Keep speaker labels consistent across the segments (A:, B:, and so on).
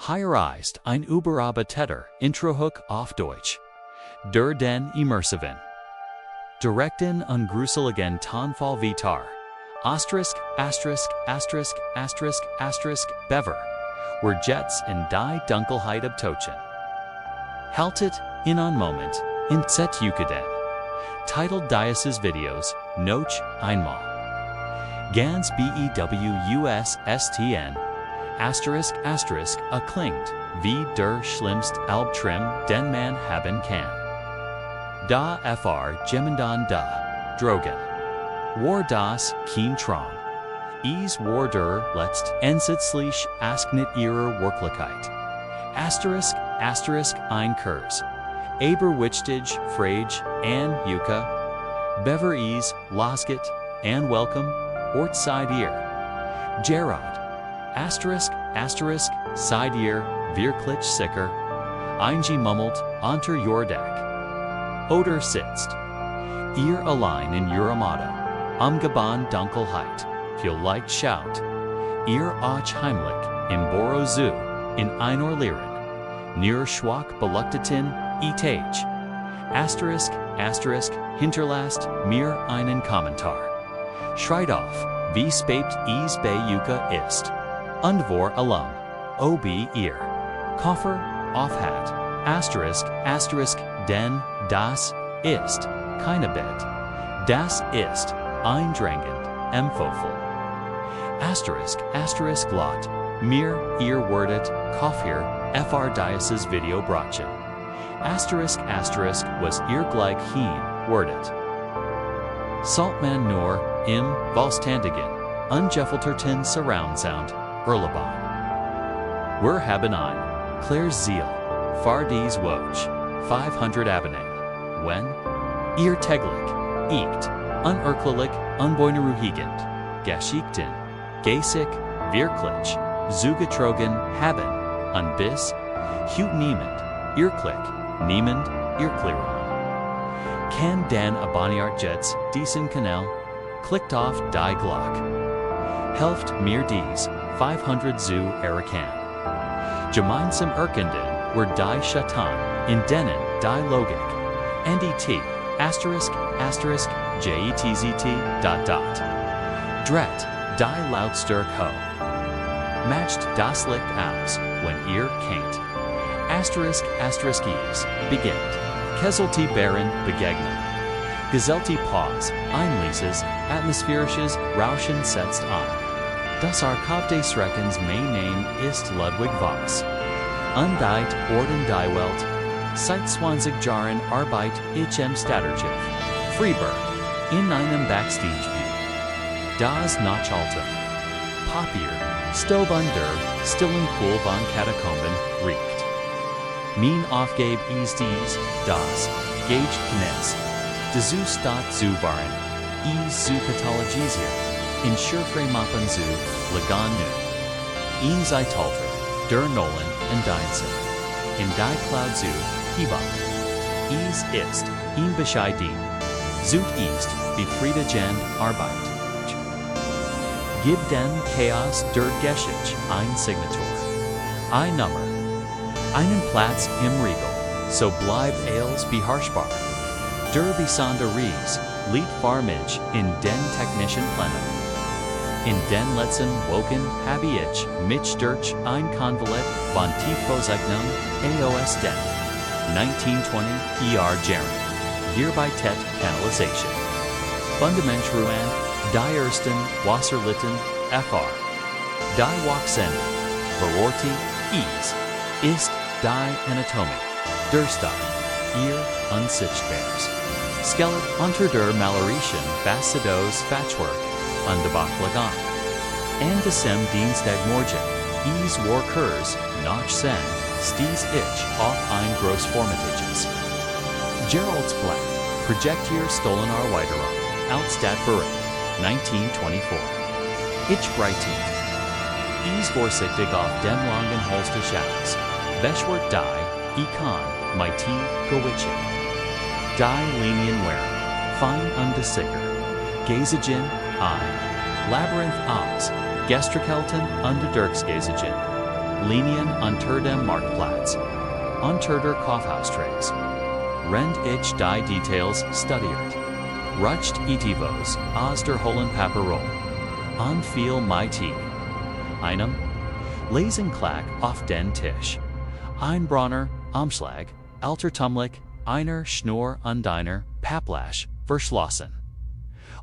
A: Hier ist ein Überarbeiteter Introhook auf Deutsch. Durch den Immersiven. Direkten und gruseligen Tonfall Vitar. Asterisk, asterisk, asterisk, asterisk, asterisk, Bever. Were Jets in die Dunkelheit abtochen. Haltet in ein Moment, in Zet Yukaden. Titled Dieses Videos, Noch einmal. Ganz BEWUSSTN. Asterisk, asterisk, klingt, wie der schlimmst Albtraum, den man haben kann. Da fr Gemendan da, Drogen. War das kein Traum. Es war der letzt Ensitzlich Asknit ihrer Wirklichkeit. Asterisk, asterisk, ein Kurs. Aber wichtig, Frage, an Yuka. Bever es, losget, and welcome, Ortside ihr. Gerard. Asterisk, asterisk, side ihr, wirklich sicher. Einge mummelt, unter your deck. Oder sitzt. Ihr allein in your Amado. Umgeban Dunkelheit. Vielleicht schaut. Ihr euch heimlich, im Boro Zoo, in einer Liren. Near schwach beluchteten, Etage. Asterisk, asterisk, hinterlasst, mir einen Kommentar. Schreit auf, wie spät es bei Yuka ist. Und vor allem, ob ihr. Koffer, aufhat, asterisk, asterisk, denn, das, ist, keine Bett. Das ist, eindrängend, empfohlen. Asterisk, asterisk, glott, mir, ihr wordet, Koffer, fr Dieses Video Brotchen. Asterisk, asterisk, was ihr gleich hin, wordet. Saltman nur, im, Volstandigen, ungefilterten Surround Sound, Erlebahn. Wir haben ein, Claire's Zeal, far dies Woch, 500 Abonnenten. Wenn? Ihr täglich, icht, unerklärlich, unbeuneruhigend, Geschichten, Gesik, wirklich, zugetrogen, haben, und bis, hut niemand, Irrklick, niemand, Erklärung. Kann dan abonniert jetzt diesen Kanal, klickt auf die Glock. Helft mir dies, 500 zu erkennen. Gemeinsam erkennen, wir die Schatten, in denen die Logik, NDT, asterisk, asterisk, JETZT, Dret, die Lautstärke ho. Matcht das Licht aus, wenn ihr kennt. Asterisk, asterisk is, beginnt. Kesselti Bären, Begegnung. Geselti Pause, Einlieses, atmosphärisches Rauschen setzt ein. Das Archiv des Reckens mein Name ist Ludwig Voss. Undeit Orden die Welt, seit 20 Jahren Arbeit ich im Stadtarchiv, Freiburg, in einem Backstage-View. Das Nachhalten. Papier, Stob under, stillen Pool von Katakomben, riecht. Mein Aufgabe ist dies, das, Gage Kness. Desu stat zu waren, zu katalogisieren, in Schurfrei Mappen zu, Lagan nu. Ihn sei Talter, der Nolan und Deinsen. In die Cloud zu, Hibab. Is ist, ihn Bescheid dien. Zut ist, befriedigen Arbeit. Gibt den Chaos der Geschichte ein Signatur. Ein Nummer. Einen Platz im Riegel, so bleibt als beherrschbar. Der besonder Ries, liegt farmig in den technischen Plänen. In den letzten Wochen habe ich mich durch ein Konvolut von Tiefbegegnung AOS den 1920 Jahren, hierbei Tet Kanalisation. Fundamentruan, die ersten Wasserlitten, fr. Die Wachsende, Verorti, ist, die Anatomie, der Stoff, ihr unsichtbares. Skelet unter der Malerischen Basidos Patchwork, Underbachlagan. And diesem Dienstagmorgen, is war Kurs, noch sen, sties ich auf ein großformatiges. Gerald's Flat, Projectier stolen Erweiterung, Outstadt bereit, 1924. Ich breite. Is vorsichtig auf dem langen Holster Schattens. Beschwert die, Ikon, Mighty, Gewitche. Die Linien wehren, fein undesicker. Gazagen, ein. Labyrinth aus, Gestrkelten under Dirksgazagen. Linien unter dem Marktplatz. Unter der Kaufhaustrays. Rend ich die Details studiert. Rutscht etivos aus der hohlen Paperroll. An viel mit einem Lasenklag auf den Tisch. Ein Bronner Umschlag, altertumlich, einer Schnur und einer Papplasche verschlossen.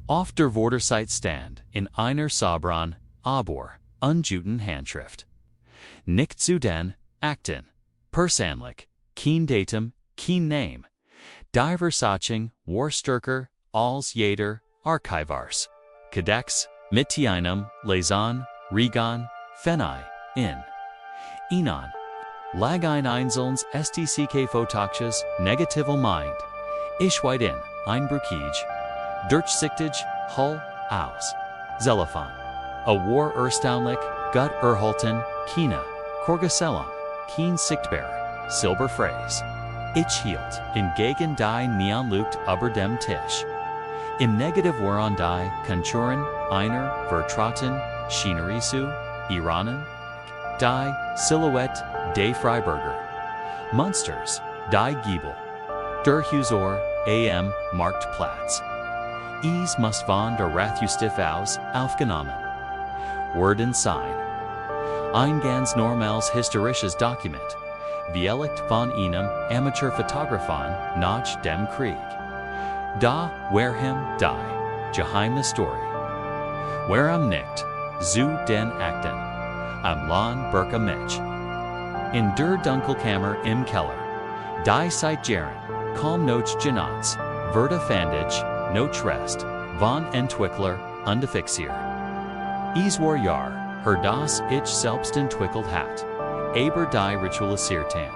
A: Auf der Vorderseite stand in einer sauberen, aber unguten Handschrift. Nicht zu den Akten, persönlich, kein Datum, kein Name. Die Versachung war stärker als jeder Archivars. Codex mit einem Leson, Regan, Fenei, in. Ihnen. Lag ein einzelnes STCK-Fotoches negativel Mind. Ich weit in, einbrückig. Durchsichtig, Hull, aus. Zellophon. A war erstaunlich, gut erhalten, keine, Korgesellam, kein sichtbar, Silberphrase. Ich hielt, in gegen die Neonlucht über dem Tisch. Im Negativ waren die Konturen einer vertrauten Schinerie zu Iranen, die Silhouette des Freiburger Monsters, die Giebel, der Husor am Marktplatz. Es muss von der Rathjustif aus aufgenommen werden sein. Ein ganz normales historisches Dokument, Viellicht von einem Amateurfotografen nach dem Krieg. Da warhem die geheime Story. Warum nicht zu den Akten am Lahn Berke Mitch. In der Dunkelkammer im Keller, die seit Jahren kaum noch genutzt, wurde fandig, noch rest, von Entwickler undefixiert. Es war Jahr, das ich selbst entwickelt hat, aber die ritualisierten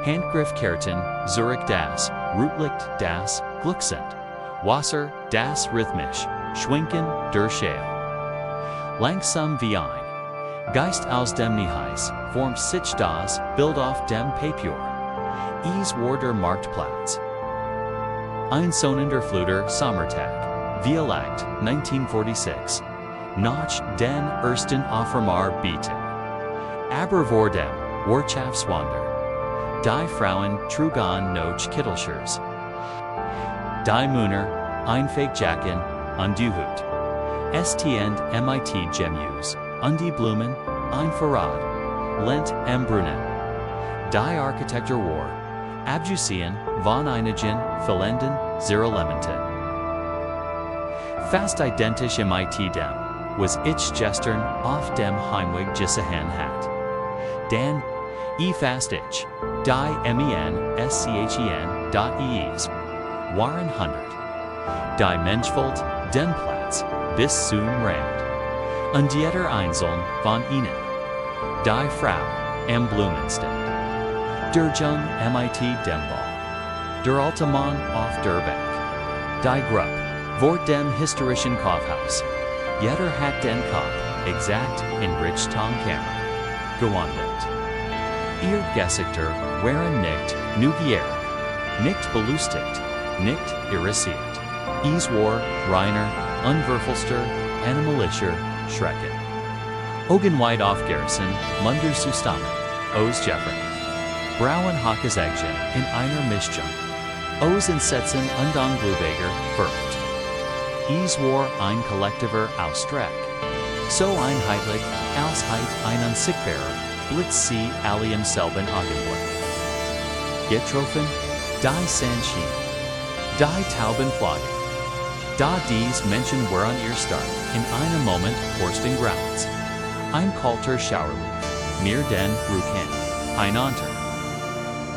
A: Handgriffkarten, Zurich das, Rutlicht das, Glück sind, Wasser das rhythmisch, Schwinken der Schale. Langsam wie ein Geist aus dem Nichts formt sich das Bild auf dem Papier. Es war der Marktplatz. Ein sonnender Fluter Sommertag, Viellicht 1946, nach den ersten Auframar bieten. Aber vor dem Wirtschaftswunder. Die Frauen trugen noch Kittelschers. Die Männer Einfegjacken und die Hut. Stend mit Gemus und die Blumen ein Verrat. Lent Brunnen. Die Architektur war Abjusian von einigen fehlenden Zeralementen. Fast identisch mit dem, was ich gestern auf dem Heimweg gesehen hat. Dan, fast ich, die menschen.es waren 100. Die Mensch wollt den Platz bis zum Rand. Und jeder einzeln von ihnen. Die Frau am Blumenstand. Der Jung mit dem Ball. Der alte Mann auf der Bank. Die Gruppe vor dem historischen Kaufhaus. Jeder hat den Kopf exakt in Richtung-Kammer gewandelt. Ihr Gesichter waren nicht neugierig, nicht belustigt, nicht irritiert. Es war reiner, unwürfelster, animalischer Schrecken. Augenweit aufgerissen, Munder zusammen, aus Jeffrey. Brauen Hackes Äggchen in einer Mischung. Aus Entsetzen und Anglübeger verrückt. Es war ein kollektiver Ausstreck. So einheitlich, als heit ein unsichtbarer Blitz sie alle im selben Augenblick. Getroffen, die Sandschien, die Taubenflagge. Da dies Menschen waren ihr Start in einem Moment Forsting Grounds. Ein kalter Schauerlief, mir den Ruken, einander.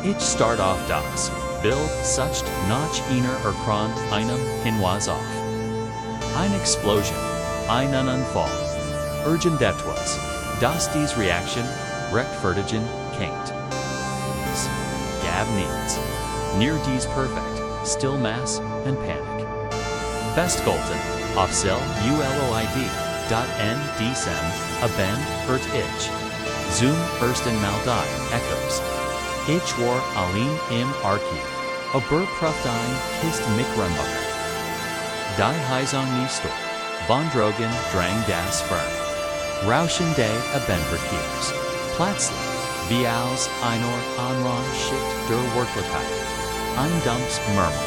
A: Ich start auf das Bild sucht nach einer Erkran einem Hinweis auf. Eine Explosion, einen Unfall. Urgent etwas, dass dies Reaction rechtfertigen kennt. Gab nichts. Near dies perfect, still mass and panic. Festgehalten, auf Cell ULOID.N diesem, aben, ich. Zoom ersten mal die Echos. Ich war allein im Archiv, aber Praft ein ist mich runbacher. Die Heisung nicht von Drogen drang das Firm. Rauschen de aben verkehrs. Plötzlich, wie aus einer anderen Schicht der Wirklichkeit, ein Dumps Murmel.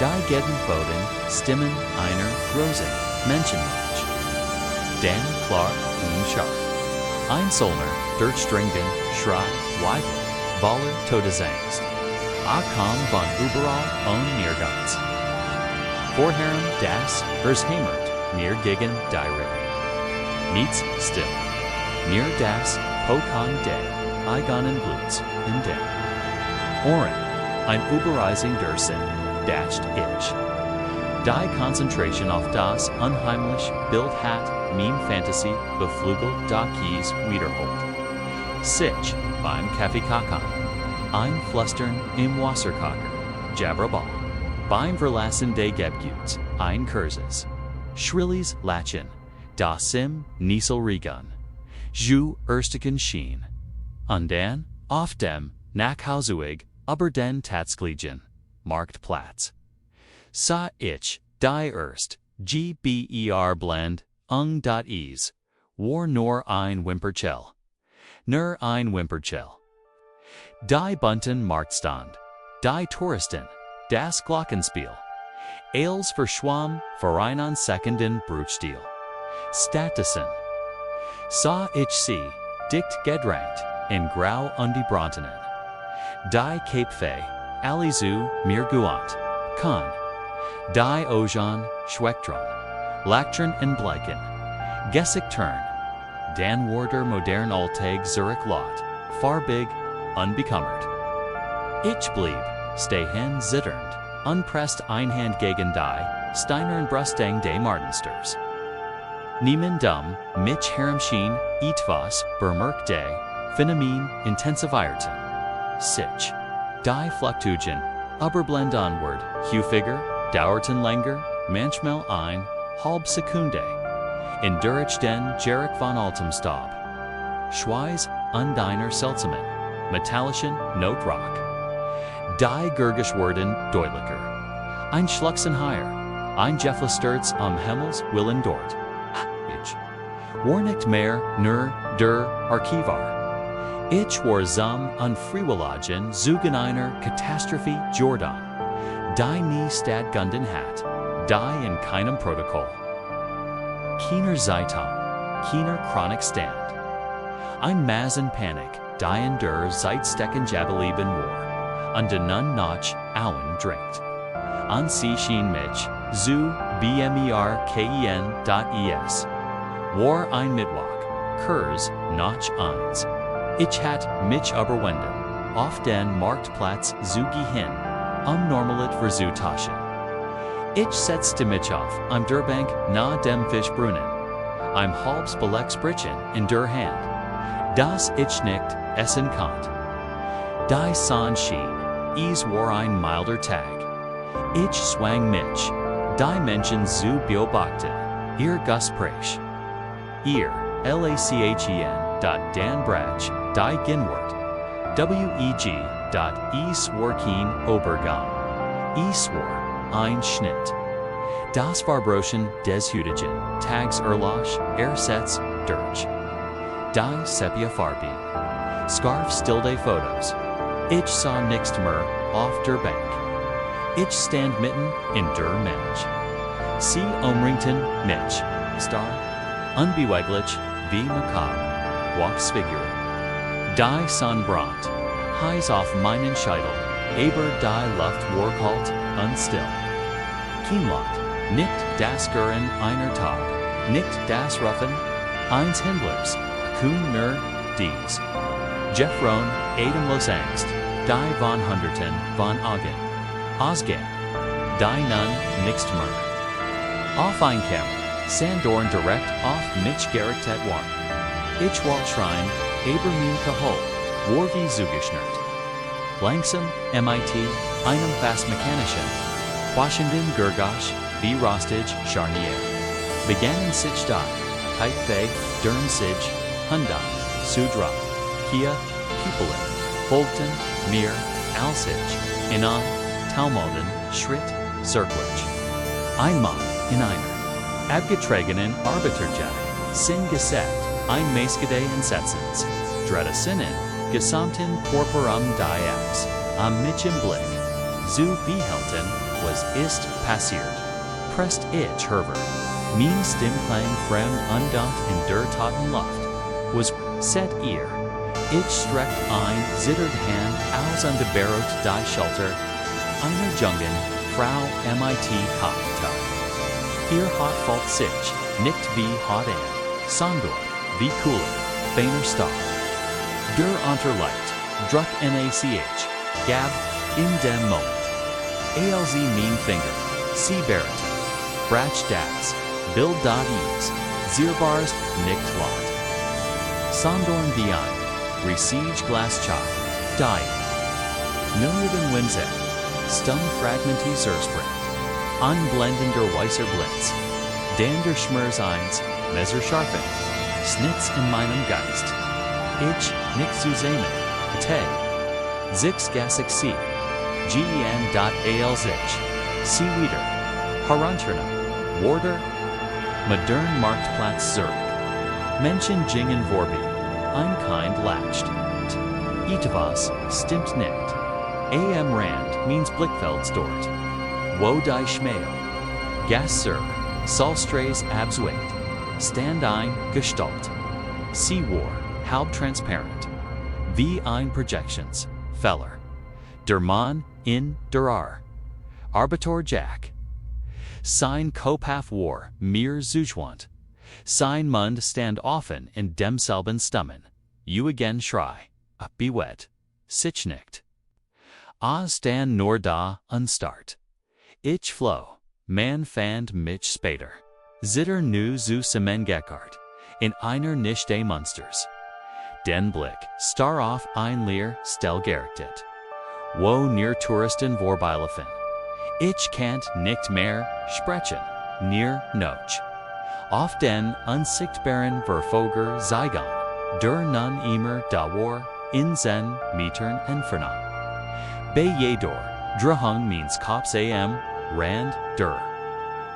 A: Die Gedenboden Stimmen einer großen Menschenmensch. Dan klar und scharf. Ein Solner, durchdringend, Schrei, Weibel, Waller Todesangst. Kam von überall und nirgends. Vorherren das, hämmert, mir gegen die Rippen. Nichts still. Mir das, Pokan de, eigenen Bluts, in dem. Ohren, ein Überreisung der Sinn, dasht ich. Die Konzentration auf das unheimlich Bild hat, mein Fantasie, beflügelt da Kies wiederholt. Sich, beim Kaffeekakan. Ein Flüstern im Wasserkocher, Jabberball. Beim Verlassen des Gebguts, ein Kurses. Schrillis Latchen, das Sim Nieselregun. Ju Erstigen Schien. Und dann, auf dem, Nachhausuig, aber den Tatsgligen, Marktplatz. Sa ich, die erst, GBER blend, ung.ease, war nur ein Wimperchell. Nur ein Wimperchell. Die bunten Marktstand, die Touristen, das Glockenspiel. Als verschwamm, Verein Sekunden Bruchstil. Statusen. Sa ich sie, dicht gedrängt, in Grau und die Brantenen. Die Capefei, Alizu, mir guant, kann. Die Ojan, Schwektron, Laktron en Bleiken. Gessig Turn. Dan Warder modern Alltag Zurich Lot, farbig, unbekümmert. Ich blieb, stay hen zitternd, unpressed Einhand gegen die, Steiner und Brustang de Martinsters. Niemen dumm, mich Hermschien, etwas, bemerkt de, Phänomen intensivierten. Sich. Die Fluktugen, Überblend onward, Hufigger, dauerten länger, manchmal ein, halb Sekunde. In Durich den Jerich von Altemstab. Schweiß, undeiner Seltsamen, metallischen Notrock. Die Gurgischworden deutlicher. Ein Schlucksenheier, ein Jefflesturz am Himmels willen dort. Ich. War nicht mehr, nur, der Archivar. Ich war zum unfreiwilligen Zugen einer Katastrophe Jordan. Die nie stattgefunden hat, die in keinem Protokoll. Keiner Zeitung, keiner Chronikstand. Ein Massen Panik, die in der Zeitstecken Jabeleben war, und den nun noch Auen drinkt. An sie schien mich, zu bmerken.es. War ein Mittwoch, Kurs, noch eins. Ich hat mich überwunden, auf den Marktplatz zu gehen, normalet Versuchtaschen. Ich setzte mich auf, am der Bank nahe dem Fischbrunnen. Ein halbs Belecksbrötchen in der Hand, das ich nicht essen konnt. Die Sonne schien, es war ein milder Tag. Ich zwang mich, die Menschen zu beobachten, ihr Gespräch. Ihr, LACHEN, Brach, die Ginwort, WEG, Swarkin Obergang, Swar, ein Schnitt. Das Verbrochen des Hütigen, Tags Erlosch, Ersetz, Dirch. Die Sepia Farbin. Scarf Stilde Fotos. Ich sah nix mehr auf der Bank. Ich stand mitten in der Mensch. Sie umringten mich, Star, unbeweglich, wie macabre, Wachsfiguren. Die Sonnenbrand, heiß auf meinen Scheitel, aber die Luft war kalt und still. Kienlot, nicht das Gören einer Tag, nicht das Ruffen, eins Händlers, Kuhn nur dies. Jeff Rohn, atemlos Angst, die von Hunderten von Augen. Ausgehen, die nun nichts mehr. Auf ein Kammer, Sandorn direkt auf mich gerichtet war. Ich wollte schreien, aber mein Kahol, war wie zugeschnürt. Langsam, MIT, einem fast mechanischen, quashenden Gurgosch, wie rostig Charnier. Begannen sich da, Typefei, Dern sich, Hyundai, Sudra, Kia, Pupilin, folgten, mir, Alsich, Inan, Talmoden, Schritt, Zirklich. Ein Mann, in einer, abgetragenen Arbeiterjack, Sinn gesetzt, ein Maskede in Setzens. Dredasinnen, gesamten Corporum dies, am Mitchem Blick, zu behelten, was ist passiert, prest ich herver, mein Stimmklang fremd undant in der Taten Luft, was set ihr, ich streckt ein zittert Hand aus an der Barot die Schulter, einer Jungen, Frau MIT Kopie. Ihr hat fällt sich, nicht wie hat sondern wie cooler, feiner Star. Der Unterleicht, druck NACH, gab, in dem Moment. ALZ mein Finger, sie bereit, brach das, bild is, zierbarst, nicht lot. Sondern wie ein, Resiege Glasschei, die. Milliarden Winse, Stumm Fragmenti Zerspringt, Anblendender Weißer Blitz, Dan der Schmerz eins, Messerscharfen, Snitz in meinem Geist, ich, nicht zu sehen, te, six Gassig C, gen.alz, C wieder, Haranterna, Warder, Modern Marktplatz Zurich, Menschen Jingen Vorbi, ein Kind lacht, etwas, stimmt nicht, am Rand means Blickfelds dort, wo die Schmäh, Gas Sir, Solstrays absweit, Stand ein, Gestalt, See War, halb transparent, wie ein Projections, Feller, der Mann in der Ar, Arbiter Jack, sein Kopaf War, mir Zuschwand, sein Mund stand offen in demselben Stummen, you again schrei, bewet, sich nicht. Stand nur da, unstart. Ich flow, man fand mich später. Zitter nu zu Semengekart, in einer nicht des Monsters. Den Blick, star auf ein Leer, stell gerichtet. Wo near Touristen vorbeilafen. Ich kannt nicht mehr sprechen, near noch. Auf den unsichtbaren Verfolger Zygon, der nun immer dauer, in zen Metern entfernen. Bei jeder, Drehung means Kops am, Rand, der.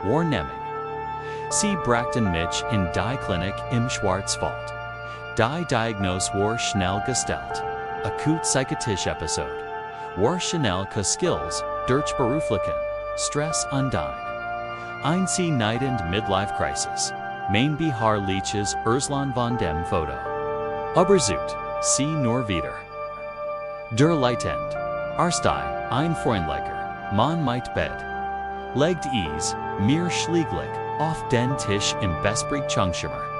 A: Wahrnehmung. Sie brachten mich in die Klinik im Schwarzwald. Die Diagnose war schnell gestellt. Akut psychotisch Episode. War schnell Skills, durch beruflichen, Stress undine. Ein sie neidend Midlife Crisis. Mein Bihar Leeches Urslan von dem Foto. Überzut, sie nur wieder. Der Leitend. Arstei, ein Freundlicher, man might bed. Legt ease, mir schlieglich, auf den Tisch im Besprig Chungschimmer.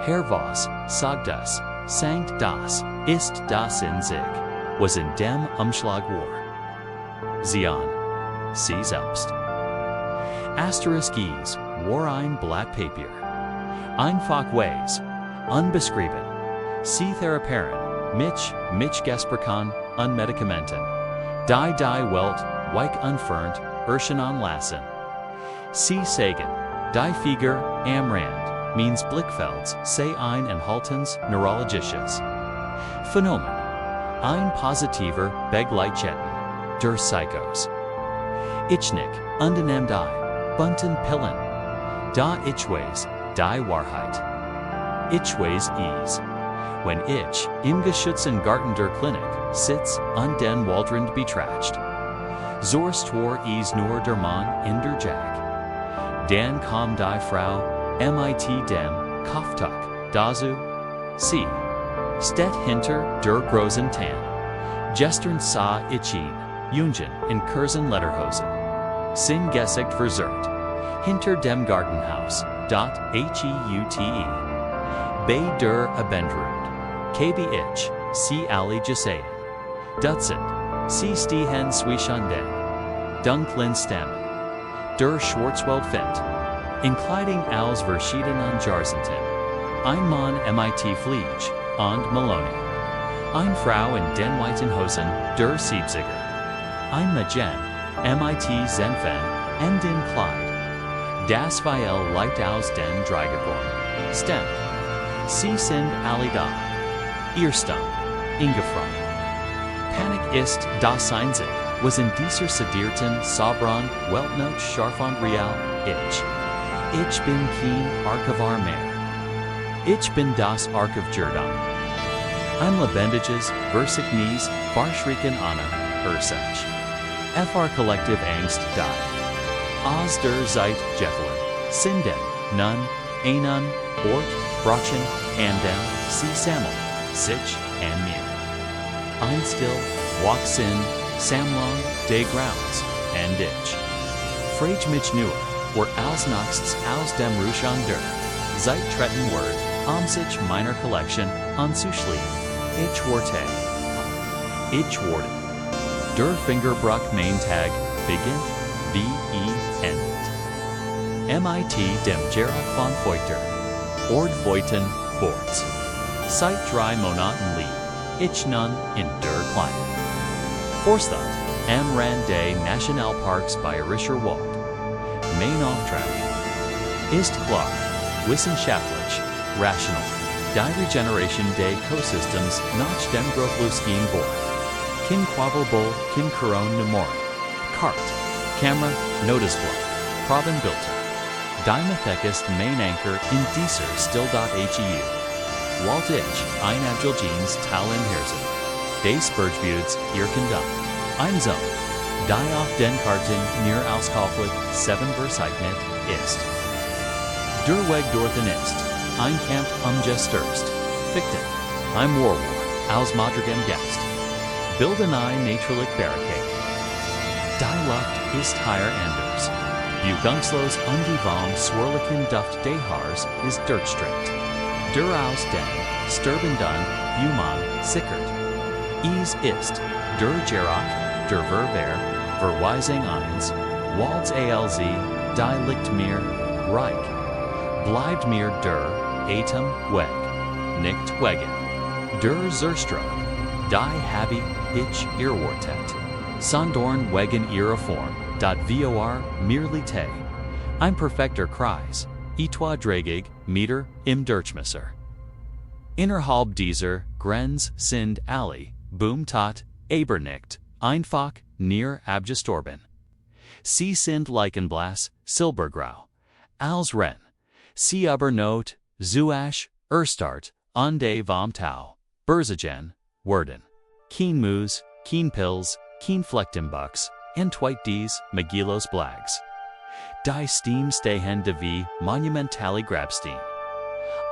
A: Herr was, sagt das, sankt das, ist das in sich, was in dem Umschlag war. Zion, sie selbst. Asteriskis, war ein Blatt Papier. Einfach Ways, unbeschrieben. Sie therapieren, mich gesprochen, unmedikamenten. Die Welt, weich unfernt, Urschanon lassen. Sie sagen, die Figur, am Rand, means Blickfelds, sei ein Enthaltens neurologisches Phänomen. Ein positiver Begleitschetten, der Psychos. Ichnik, undenem die, bunten Pillen. Da Ichways, die Wahrheit. Ichways is. Wenn ich, im geschützten Garten der Klinik, sitz, und den Waldrand betracht. Zorst war is nur der Mann in der Jack. Dan kam die Frau, mit dem Kopftuch, dazu, sie. Steht hinter der großen Tan. Gestern sah ich ihn, Jungen, in Kursen Lederhosen. Sin gesicht verzerrt. Hinter dem Gartenhaus, heute. Bei der Abendrund. Kb ich, sie alle gesehen. Dutzend, sie stehen zwischen den dunklen Stämmen. Der Schwarzwald findet. In Kleidung aus verschiedenen Jahrzehnten. Ein Mann mit Fliege und Meloni. Eine Frau in den weiten Hosen, der Siebziger. Ein Mädchen, mit Senfen, und den Kleid. Das Weil Licht aus den Dreigegorn. Stimmt. Sie sind alle da. Irrstam, ingefrei. Panik ist das Einzig, was in dieser sedierten, sauberen Welt noch scharf und real, ich bin kein Archivar mehr. Ich bin das Archiv Jordan. Ein lebendiges, Versignis, Farschriken Anna, Ursach. FR Collective Angst die. Aus der Zeit Jeffelen, Sinden, Nun, Einun, Ort, Brachen, Andem, Sie Samuel, Sich, and Mir. Ein Still, Walk Sin, Samlong, Day Grounds, and Ditch. Frage mich nur, or aus Nachts aus dem Ruchang der. Zeit Tretten Word, Sich Minor Collection, Anzuschli, Ich Worte. Ich Worte. Der Fingerbruck Main Tag, beginnt, endet. MIT dem Geräusch von Feuchter. Ord Feuten, Boards. Seit 3 Monaten Lied, Ich nun in der Kleine. Forstad, am Rand des Nationalparks Bayerischer Wald. Main Auftrag. Ist klar, wissenschaftlich, rational, die Regeneration des Ecosystems nach dem Grofluskien Board. Kin Quavelbull, Kin Corone Nemoren. Cart, Camera, Notizblock, Probenbilder. Die Methekist Main Anchor in dieser Still.heu. Walt ich, ein Abgeljeans Tallinn Herzen. Des Bergbuds, ihr Kindern. Ein Sohn. Die auf den Karten near Auskonflikt 7 Verzeichnet ist. Der Weg dorthin ist. Ein Camp Gestürzt. Fichten. Ein Warwar, aus Madrigem Gast. Bilden ein Naturlich Barricade. Die Luft ist higher anders. Bugungslos und die Vom swirlichen Duft des Harz ist Dirtstrikt. Der aus den Sterbendan, Buman, sickert. Is ist, der Geräusch, der Verweisung eins, Walds ALZ, die liegt mir, reich. Bleibt mir der, Atem, weg, nicht wegen. Der Zerstrug, die habe ich irrwortet. Sondorn wegen ihrer Form, vor merely te. Ein perfekter Kreis, etwa dragig, Meter, im Durchmesser. Innerhalb dieser Grenz sind alle, Boomtat, Abernicht, einfach, near abgestorben. Sie sind Leichenblass, Silbergrau, als Ren. Sie aber not, Zuash, Erstart, Onde vom Tau, Berzagen, Werden. Keen Moos, Keen Pills, Keen Flechtenbucks, Entweit dies, Magilos Blags. Die Steam stehen de wie monumentale Grabstein.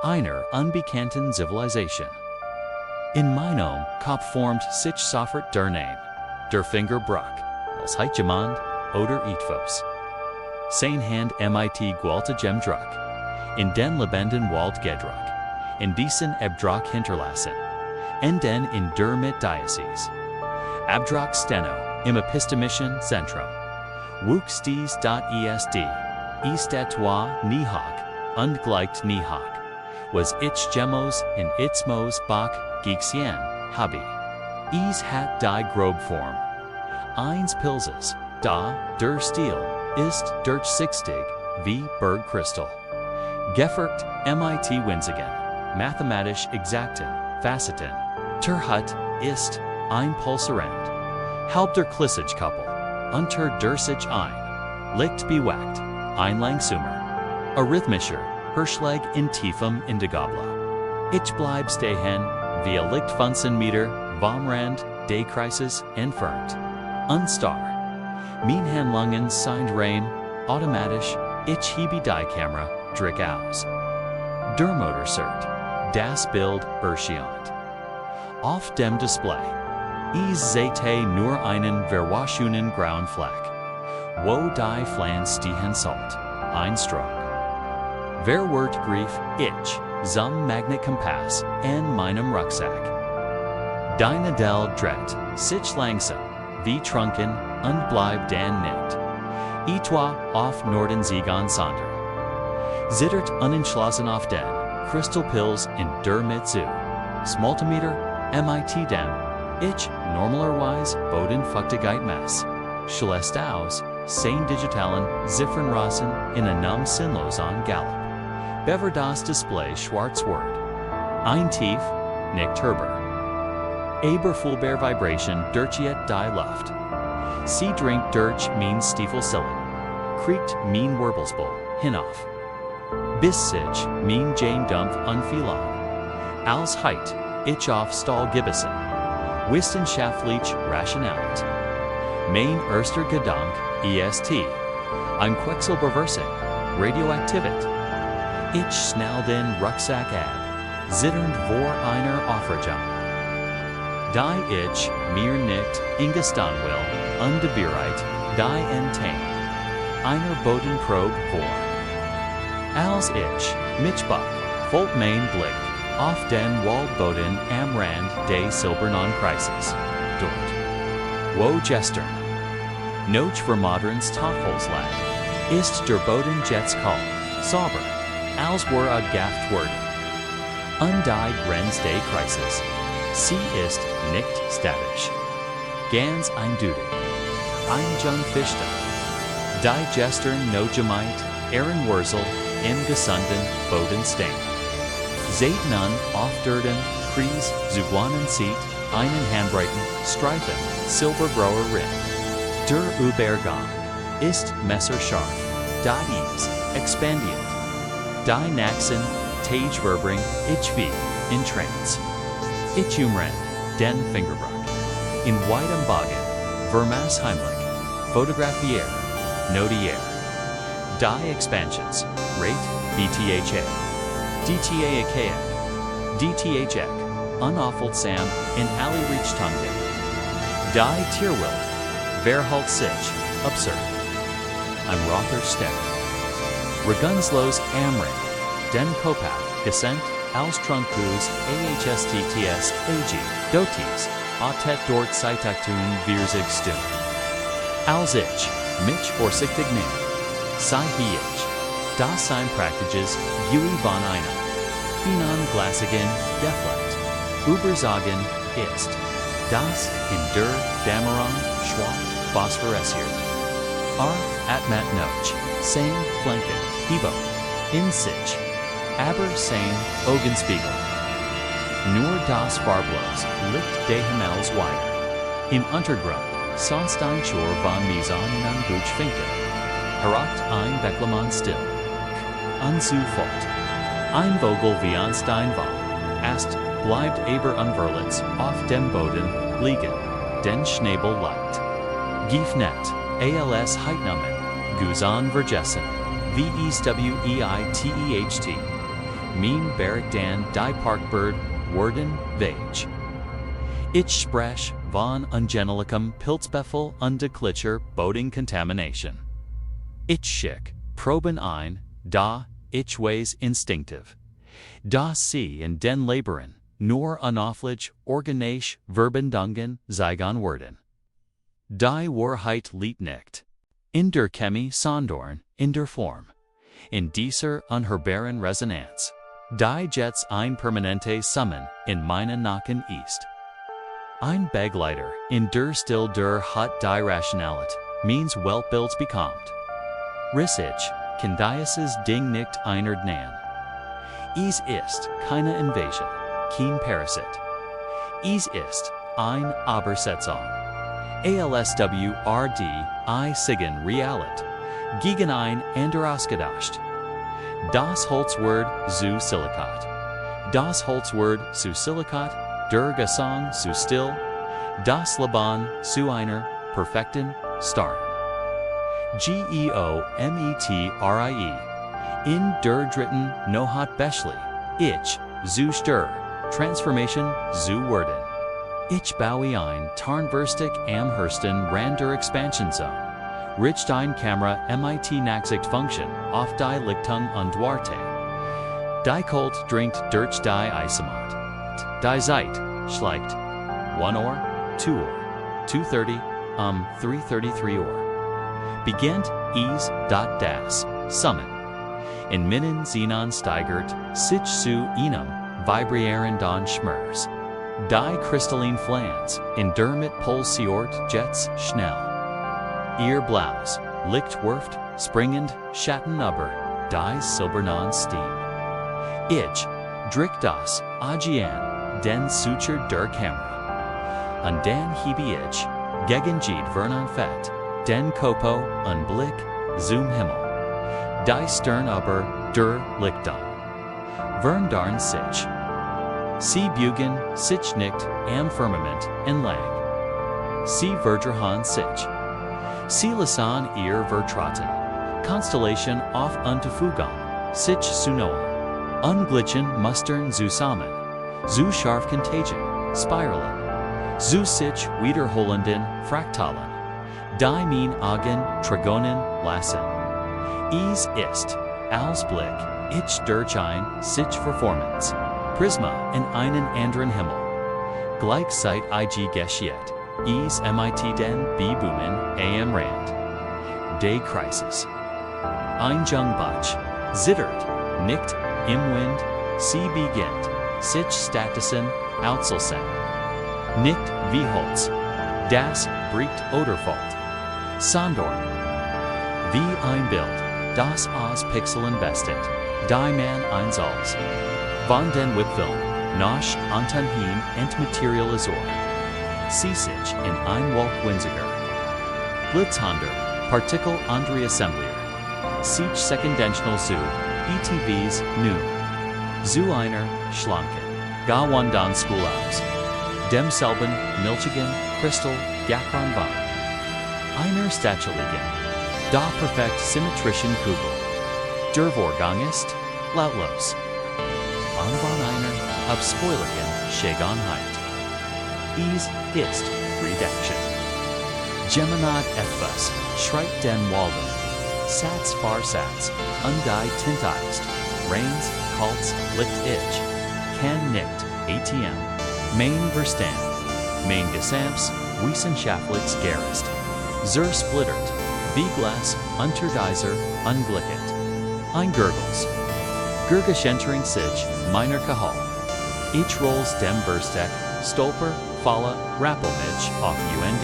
A: Einer unbekannten Zivilisation. In meinem Kopf formt sich sofort der Name, der Fingerbruck, als Heitjemand oder Etvos. Sein Hand mit Gualta Gemdruck, in den lebenden Wald Gedruck, in diesen Ebdruck hinterlassen, en den in der mit Diocese. Abdruck Steno, im epistemischen Zentrum. Wuchsties.esd, ist etwa Nihak, und gleicht Nihak, was ich Gemos in Itzmos Bach, Gixien, Habi. Is hat die Grobform. Eins Pilzes, da, der Stil, ist durchsichtig, wie Bergkristall. Geferkt, mit Winzigen, mathematisch exakten, Facetten. Terhut, ist, ein Pulsarend. Halb der Klissage-Couple, unter der sich ein, licht bewagt, ein Langsumer. Arithmischer, Hirschleg in tiefem Indigabla. Ich bleib stehen, via Lichtfunzenmeter, Vomrand, Day Crisis, entfernt. Unstar. Mein Handlungen sind rein, automatisch, ich hebe die Kamera, drick aus. Der Motor cert, das Bild erscheint. Auf dem Display. Is sehe nur einen verwaschenen grauen Fleck. Wo die Flans stehen salt, ein Stroke. Wer wird grief, ich, zum Magnetkompass, en meinem Rucksack. Deine Del dreht, sich langsam, wie trunken, und bleibt dann nicht. Etwa auf Nordensiegon Sonder. Zittert unentschlossen auf den, Crystalpills in der Mitzu. Smultimeter, mit dem, ich, normalerweise, Bodenfeuchtigkeit mess. Schläst aus, sein digitalen, Ziffernrassen in einem sinnlosen Gallop. Bever das Display schwarz Word. Ein Tief, nicht hörbar. Aber Fulbear Vibration durchiet die Luft. Sie drinkt durch mein Stiefelsillen. Kriegt mein Wirbelsbull hinauf. Bis sich mein Jane Dumpf unfilan. Als Heit, ich auf Stahlgebissen, wissenschaftlich rationalit. Mein erster Gedanke ist, ein Quecksilberversing, radioaktivit. Ich schnall den Rucksack ab, zitternd vor einer Aufregung. Die ich mir nicht ingestan will, bereit, die entziehen. Einer Bodenprobe vor. Als ich, Mitchbach, volt mein Blick, auf den Waldboden am Rand des silbernen Kreises, dort. Wo gestern, noch vermoderns Tauchelslag, ist der Boden jetzt kalt, sauber, als wär gaft worden. Und die Grenze des Kreises, sie ist nicht statisch. Ganz eindeutig. Ein Jungfichte. Die gestern no gemeint, Wurzel, im gesunden Boden stehen. Seht nun auf Dürden, Kreis, Zugwanen zieht, einen Handbreiten, Streifen, Silbergrauer Rind. Der Übergang ist messerscharf, da is, expandient. Die Naxen, Tageverbring, ich wie, in Trance. Ich umrend, den Fingerbruch. In weitem Bogen, vermass heimlich, fotografiere, notiere. Die Expansions, rate, BTHA. DTA DTHEC, unaufelt Sam, in alle Richtungen. Die Tierwild, verhalt sich, absurd. Ein Rother Steck. Regunslos Amring, den Kopath, Gesent, als Trunkus, AHSTTS, AG, Dotis, Autet dort Zeitaktun Vierzig Stun. Als ich, mich vorsichtig nehme, sei ich, das sein Praktisches, Gui von einem. Hinan Glassigen, Deflect, Übersagen, ist. Das, in der Dämmerung, schwach, phosphoresziert. Atmat Noch, sein Flanken, Hibo, in sich. Aber sein Augenspiegel. Nur das Farblos liegt des Himmels weiter. Im Untergrund, sonst ein Chor von Misan nun Buch Finken. Herakt ein Beklemann still. Anzu fort. Ein Vogel wie ein Steinwall, erst bleibt aber unverletzt auf dem Boden liegen, den Schnäbel leicht. Giefnet, als Heitnamen, Guzan vergessen, VESWEITEHT, Mien Barrack Dan die Parkbird, Worden, Vage. Ich sprech von ungenelicum Pilzbeffel und Klitscher Boden Contamination. Ich schick, proben ein, da, ich weiß instinktiv. Das sie in den Laboren, nur unauflich, organisch, Verbindungen, zeigen werden. Die Wahrheit liegt nicht. In der Chemie sondern, in der Form. In dieser unhörbaren Resonanz. Die jetzt ein permanente Summen in meinen Nacken ist. Ein Begleiter, in der Still der hat die Rationalität, means Weltbilds bekommt. Rissig, kann dieses Ding nicht einordnen. Es ist keine Invasion, kein Parasit. Es ist ein Übersetzung. ALSWRD I Sigen Realit, gegen ein anderes gedacht. Das Holzwort zu Silikat. Das Holzwort zu Silikat, der Gesang zu still, das Leben zu einer perfekten Start. GEOMETRIE. In der dritten Nohat Beschli. Ich, zu Stir. Transformation zu werden. Ich baue ein Tarnverstig am Hursten Rand der Expansion Zone. Richt ein Kamera MIT Naxicht Function auf die Lichtung und Duarte. Die Colt drinkt durch die Eisomat. Die Zeit schleicht 1 Uhr, 2 Uhr, 2:30, 3:33 Uhr. Beginnt is das Summen. In Minnen Xenon steigert sich zu einem vibrieren don Schmers. Die crystalline Flans in der mit pulsiert Jets schnell. Ihr Blaus licht wirft, springend, Schatten aber, die silbernen Steam. Ich drick das Agian, den Suture der Kamera. Und dann hebe ich, gegen Jed Vernon Fett, den Kopo und Blick, zum Himmel. Die Stern aber, der Lichtung. Vern darn sich. Sie Bugen, sich nicht, am Firmament, entlang. Sie Verdrahan sich. Sie lassen ihr Vertraten. Constellation auf Unterfugung, sich zu Noah. Unglitchen mustern zusammen. Zu scharf Contagion, Spiralen. Zu sich wiederholenden Fraktalen. Die mein Augen Trigonen lassen. Ist, als Blick, ich durch ein, sich Performance. Prisma in einen anderen Himmel. Gleichzeit IG Geschiet. Mit den Biboomen am Rand. De Crisis. Einjungbach. Zittert, nickt, im Wind, sie beginnt, sich Statusen, Outselsen. Nickt wie Holz. Das bricht oder fällt. Sondorn. Wie ein Bild, das aus Pixeln bestet. Die man eins als. Von den Wipfilm, noch Antonhin entmaterialisor. Sie sich in ein Wolk winziger. Blitzhonder, Partikel andere Assembler. Sich sekundentional zu, ETVs, nu. Zu einer, Schlanke. Gawandan Schulaus. Demselben, Milchigen, Crystal, Gakron van. Einer Statuligen. Da perfekt symmetrischen Kugel. Der Vorgang ist, lautlos. Von einer, ab Spoilerchen, Schegonheit. Ist, Redaction. Geminad etwas, schreit den Walden. Sats far sats, undie tinteist. Reigns, Kaltz, licht ich. Can nickt, ATM. Main Verstand. Main Gesamts, Wissenschaftliches Gerist. Zur splittert. Viglas, Unterdizer, unglicket. Ein Gurgles. Gurgeschentering sich, meiner Kahal. Ich rolls dem Versteck, Stolper, Falla, Rappelmitch, auf UND.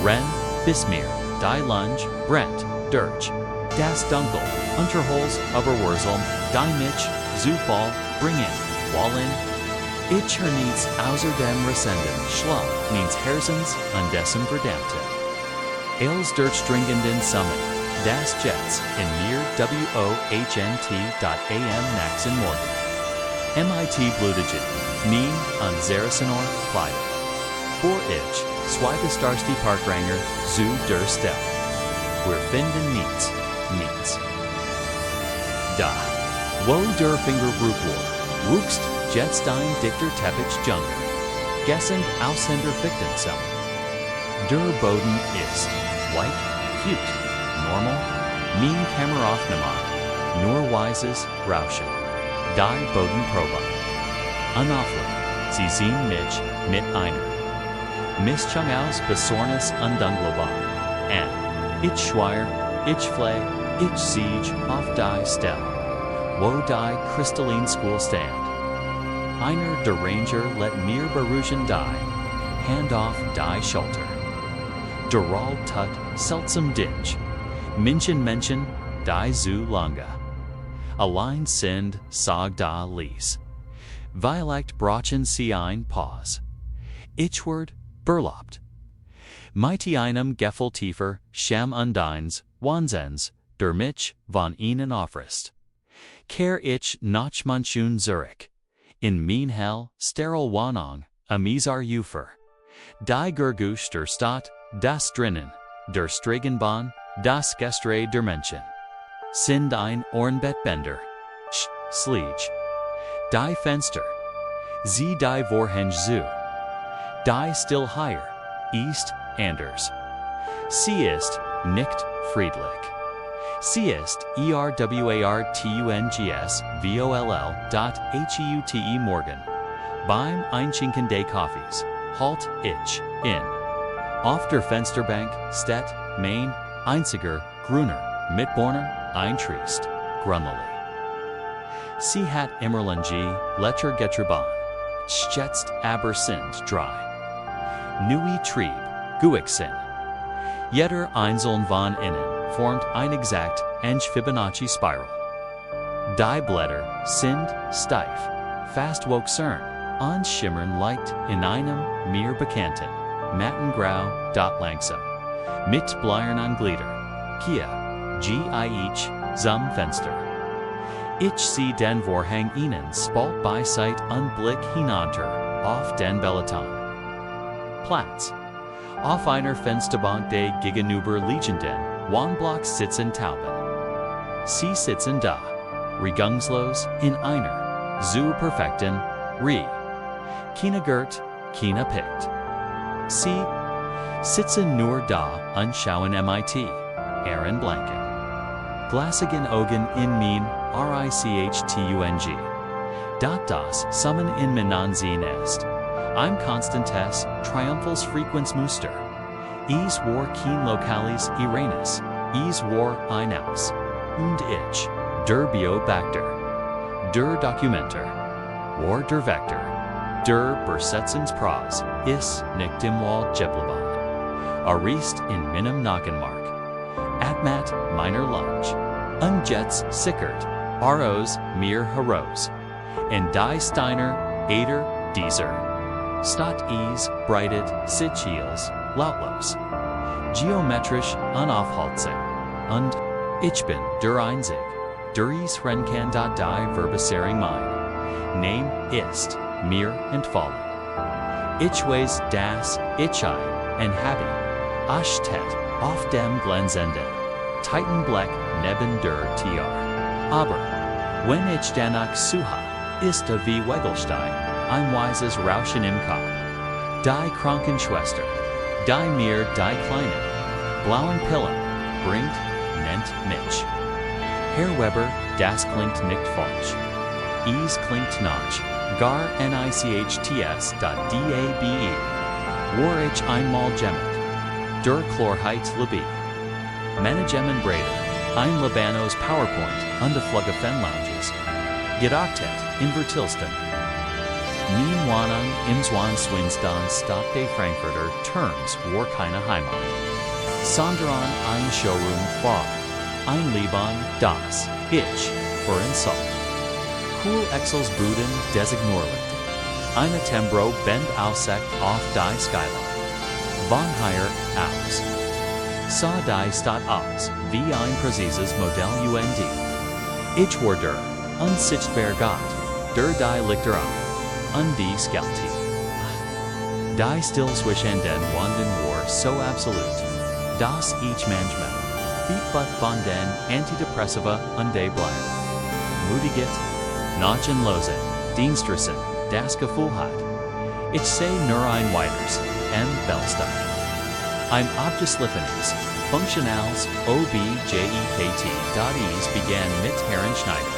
A: Ren, Bismir, Die Lunge, Brent, Dirch. Das Dunkel, Unterholz, Überwurzeln, Die Mitch, Zufall, Bring in, Wall in. Ich herniets außer dem Resenden, Schlag, means Herzens, und dessen Verdammte. Els durchdringenden Summit, das Jets, in mir WOHNT.am Naxen Morgen. MIT Blutigen, Nien, und Zerasenor, Kleid. Vor ich, Swipe Starsti Parkranger, zu der Stelle. Wir finden nichts. Da. Wo der Fingerbrückwar, wuchst, Jetstein Dichter Teppich Junger. Gessend Aussender Fichtensel. Der Boden ist, white, cute, normal, mean Kameraufnahme, nur weises Rauschen. Die Bodenprobe. Unauflich, sie sehen mich mit einer. Mischung aus Besorgnis und Unglaubung. Ich schweier, ich fleh, ich siege auf die Stelle. Wo die crystalline School stand. Einer der Ranger let mir beruhigen die. Hand auf die Schulter. Der Roll tut, seltsam ditch. Menschen, die zu lange. Allein sind, sag da lies. Vielleicht brachen sie ein Pause. Ich Burlapt. Mighty einem Geffel tiefer, Sham undines, Wansens, der mich von ihnen offrist. Kehr ich nach Manchun Zurich. In mein Hell, steril Wanong, Amizar Ufer. Die Gurgusch der Stadt, das drinnen, der Stregenbahn, das Gestre der Menschen. Sind ein Ohrenbettbender. Sliege. Die Fenster. Sie die Vorhänge zu. Die still higher, East, Anders. Sie ist, nicht, friedlich. Sie ist, ERWARTUNGS, Morgen. Beim Einschinken des Kaffees, halt ich, in. Auf der Fensterbank, Stedt, Main, einziger, Gruner, Mitborner, Eintriest, Grunlely. Sie hat Immerlange, Letter getrieben. Schätzt aber sind dry. Nui Trieb, Guixin. Jeder einzeln von innen formt ein exakt Fibonacci-Spiral. Die Blätter sind steif, fast wuchsern, und schimmern leicht in einem mir bekannten, matten Grau, langsam. Mit bleiernen Glieder, Kia, GIH, zum Fenster. Ich sie den Vorhang ihnen spalt bei Zeit und Blick hinunter, auf den Peloton. Platz. Auf einer Fensterbank de gegenüber liegenden Wohnblocks sitzen Tauben. Sie sitzen da, regungslos, in einer, zu perfekten, keine Gert, keine Picht. Sie sitzen nur da und schauen mit, ihren Blanken. Glassigen Augen in min, Richtung. Das Summen in Menanzien ist. Ein konstantes, triumphals Frequenzmuster. Is war kein Lokalis Irenes, is war ein Aus. Und ich, der Beobachter, der Dokumenter, war der Vektor, der Besetzungspraos, is nicht im Wall geblieben. Arist in meinem Nackenmark. Atmat meiner Lunch. Und jetzt sickert, Aros mir heraus. En die Steiner, Eder, dieser. Stat is, breitet, sich lautlos. Geometrisch unaufhaltsam. Und ich bin der Einzig, der is renkan die Verbesserung mein. Name ist, mir entfallen. Ich weiß das, ich en habe, achtet, auf dem Glänzenden, Titanbleck neben der Tiar. Aber, wenn ich danach suche, ist wie Wegelstein, ein weises Rauschen im Kopf. Die Krankenschwester, die mir die kleinen, blauen Pillen, bringt, nennt mich. Herr Weber, das klingt nicht falsch. Is klingt nach, gar nichts.dabe. War ich einmal gemmet. Der Chlorheit Libby. Managemen Breder, ein Libanos PowerPoint, und Flugge Lounges. Gedachtet, in Vertilston. Nien Wanang im Swinston Stadt de Frankfurter Terms war keine Heimat. Sondern ein Showroom war. Ein Liban, das, ich, für Insult. Cool Exels Buden designorlicht. Eine Tembro bend aussect auf die Skyline. Von hier aus. Sa die Stadt aus, wie ein präzises Modell UND. Ich war der, unsichtbar Gott, der die Lichter auf, und die Skelti. Die still zwischen den Wanden war so absolut, dass ich manchmal, Feedbutt von den Antidepressiva und de bleiben. Mutigit, Nachenlose, Dienstressen, das Gefühl hat. Ich seh nur ein weiters, Bellstein. Ein Abgeschliffenes, Funktionals, Objekt.is begann mit Herrn Schneider.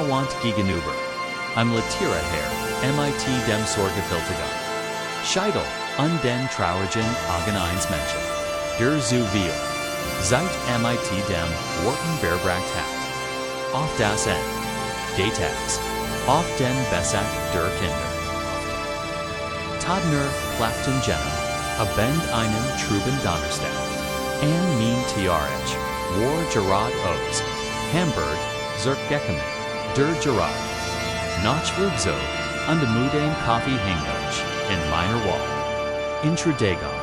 A: Want gegenüber. Am Letira Herr, mit dem Sorgefältigen. Scheidel, und den traurigen Aggeneinsmenschen. Der Zuviel. Seit mit dem Worten verbracht hat. Auf das End. Details. Auf den Besack der Kinder. Tadner, Clapton Jenna. Abend einen truben Donnerstag. An min Tiarich. War Gerard O's. Hamburg, Zerkgekommen. Der Gerard. Nachwurg so. Und Muden Kaffee Hingoch. In meiner Wall. Intradegon.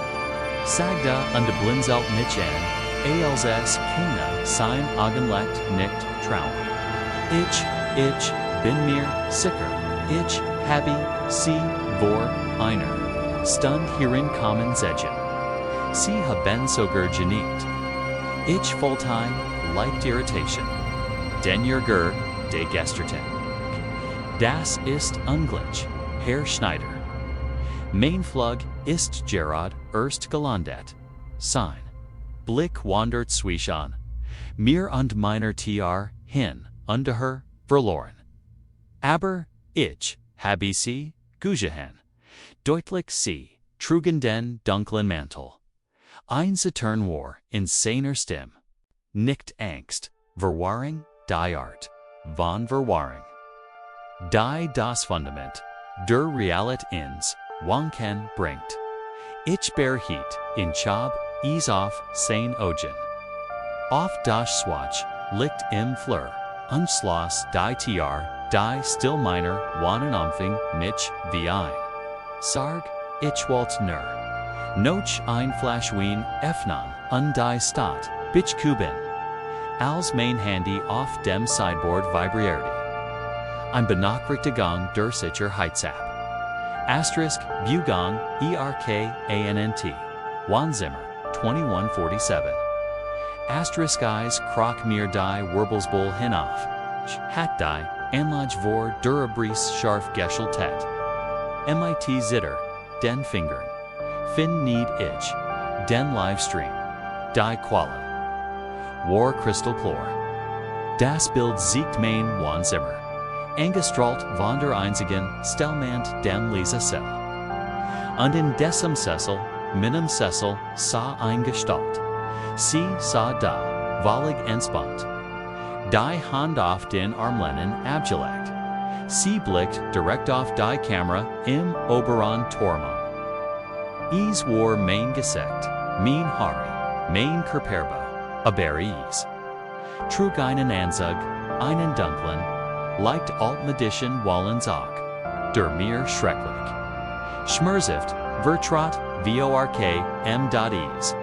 A: Sagda und Blinzelt mich an. ALS keine sein Augenlicht nicht trauen. Ich bin mir sicher. Ich habe sie vor einer Stund hierin kommen sehen. Sie haben sogar geniet. Ich Fulltime, leicht Irritation. Den Jürger, de Gesterten. Das ist Unglitch, Herr Schneider. Mein Flug ist Gerard erst gelandet. Sein Blick wandert zwischen mir und meiner Tiar hin, unter her, verloren. Aber ich habe sie gesehen. Deutlich sie trugen den dunklen Mantel. Ein Saturn war in seiner Stimme. Nicht Angst, Verwahrung, die Art, von Verwahrung. Die das Fundament, der Realit ins, Wanken bringt. Ich berheit, in Chab, is auf, sein Ogen. Auf das Swatch, liegt im Fleur, unschloss die Tiar, die still meiner, Wanenumfing, mich, wie ein. Sarg, ich wollt nur. Noch ein Flaschwein, öffnen, und die Stadt, Bitch Kuben. als mein Handy auf dem Sideboard vibriert. Ein Benachrichtigung durch Sicherheitsapp. Asterisk, Begegnung, Erklärung, Wohnzimmer, 2147. Asterisk Eyes krok mir die Wirbelsbull hinauf. Hat die Anlage vor der Bries scharf geschaltet. Mit Zitter, den Fingern. Fin need ich, den Livestream. Die Quelle. War Crystal Chlor. Das Bild siegt mein Wohnzimmer. Angestrahlt von der einzigen Stellmand dem Lesesel. Und in diesem Sessel, meinem Sessel, sah ein Gestalt. Sie sah da, wallig entspannt. Die Hand auf den Armlehnen abgelegt. Sie blickt direkt auf die Kamera im oberen Tormann. Es war mein Gesicht, mein Haare, mein Körperbau, aber es trug einen Anzug, einen dunklen, leicht altmodischen Wollensog, der mir schrecklich schmerzift, vertrat, vork, m.is,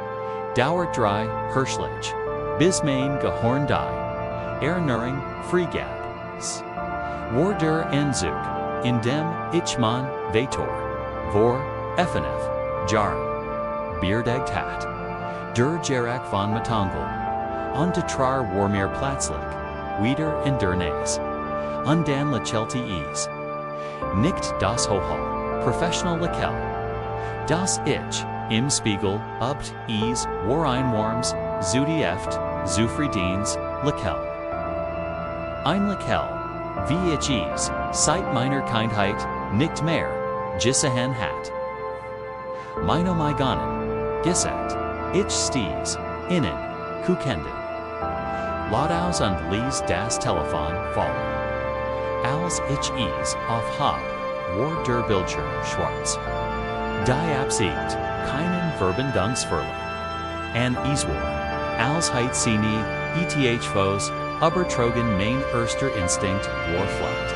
A: dauert 3 Hirschlich, bis mein Gehorn die, Ernährung, Freegabs. War der Enzug, in dem ich man, Vetor, vor, FNF, Jaren, Beerdegt hat, der Gerak von Matangel, und de Trar war mir plötzlich, wieder in der Nähe, und dann lächelte es. Nicht das Hochhall, professional Lakel. Das Ich, im Spiegel, upt, es, war ein warms, zudieft, zufriedens, Lakel. Ein Lakel, wie ich es, seit meiner Kindheit, nicht mehr, gesehen hat. Meine Meiganen, gesagt, ich sties, innen, kukenden. Ladaus und ließ das Telefon fallen. Als ich es auf hab, war der Bildschirm schwarz. Die Absicht, keinen Verbindungsfehler. An es war, als heit sie nie, ethvos, übertrogen mein erster Instinkt war Flucht.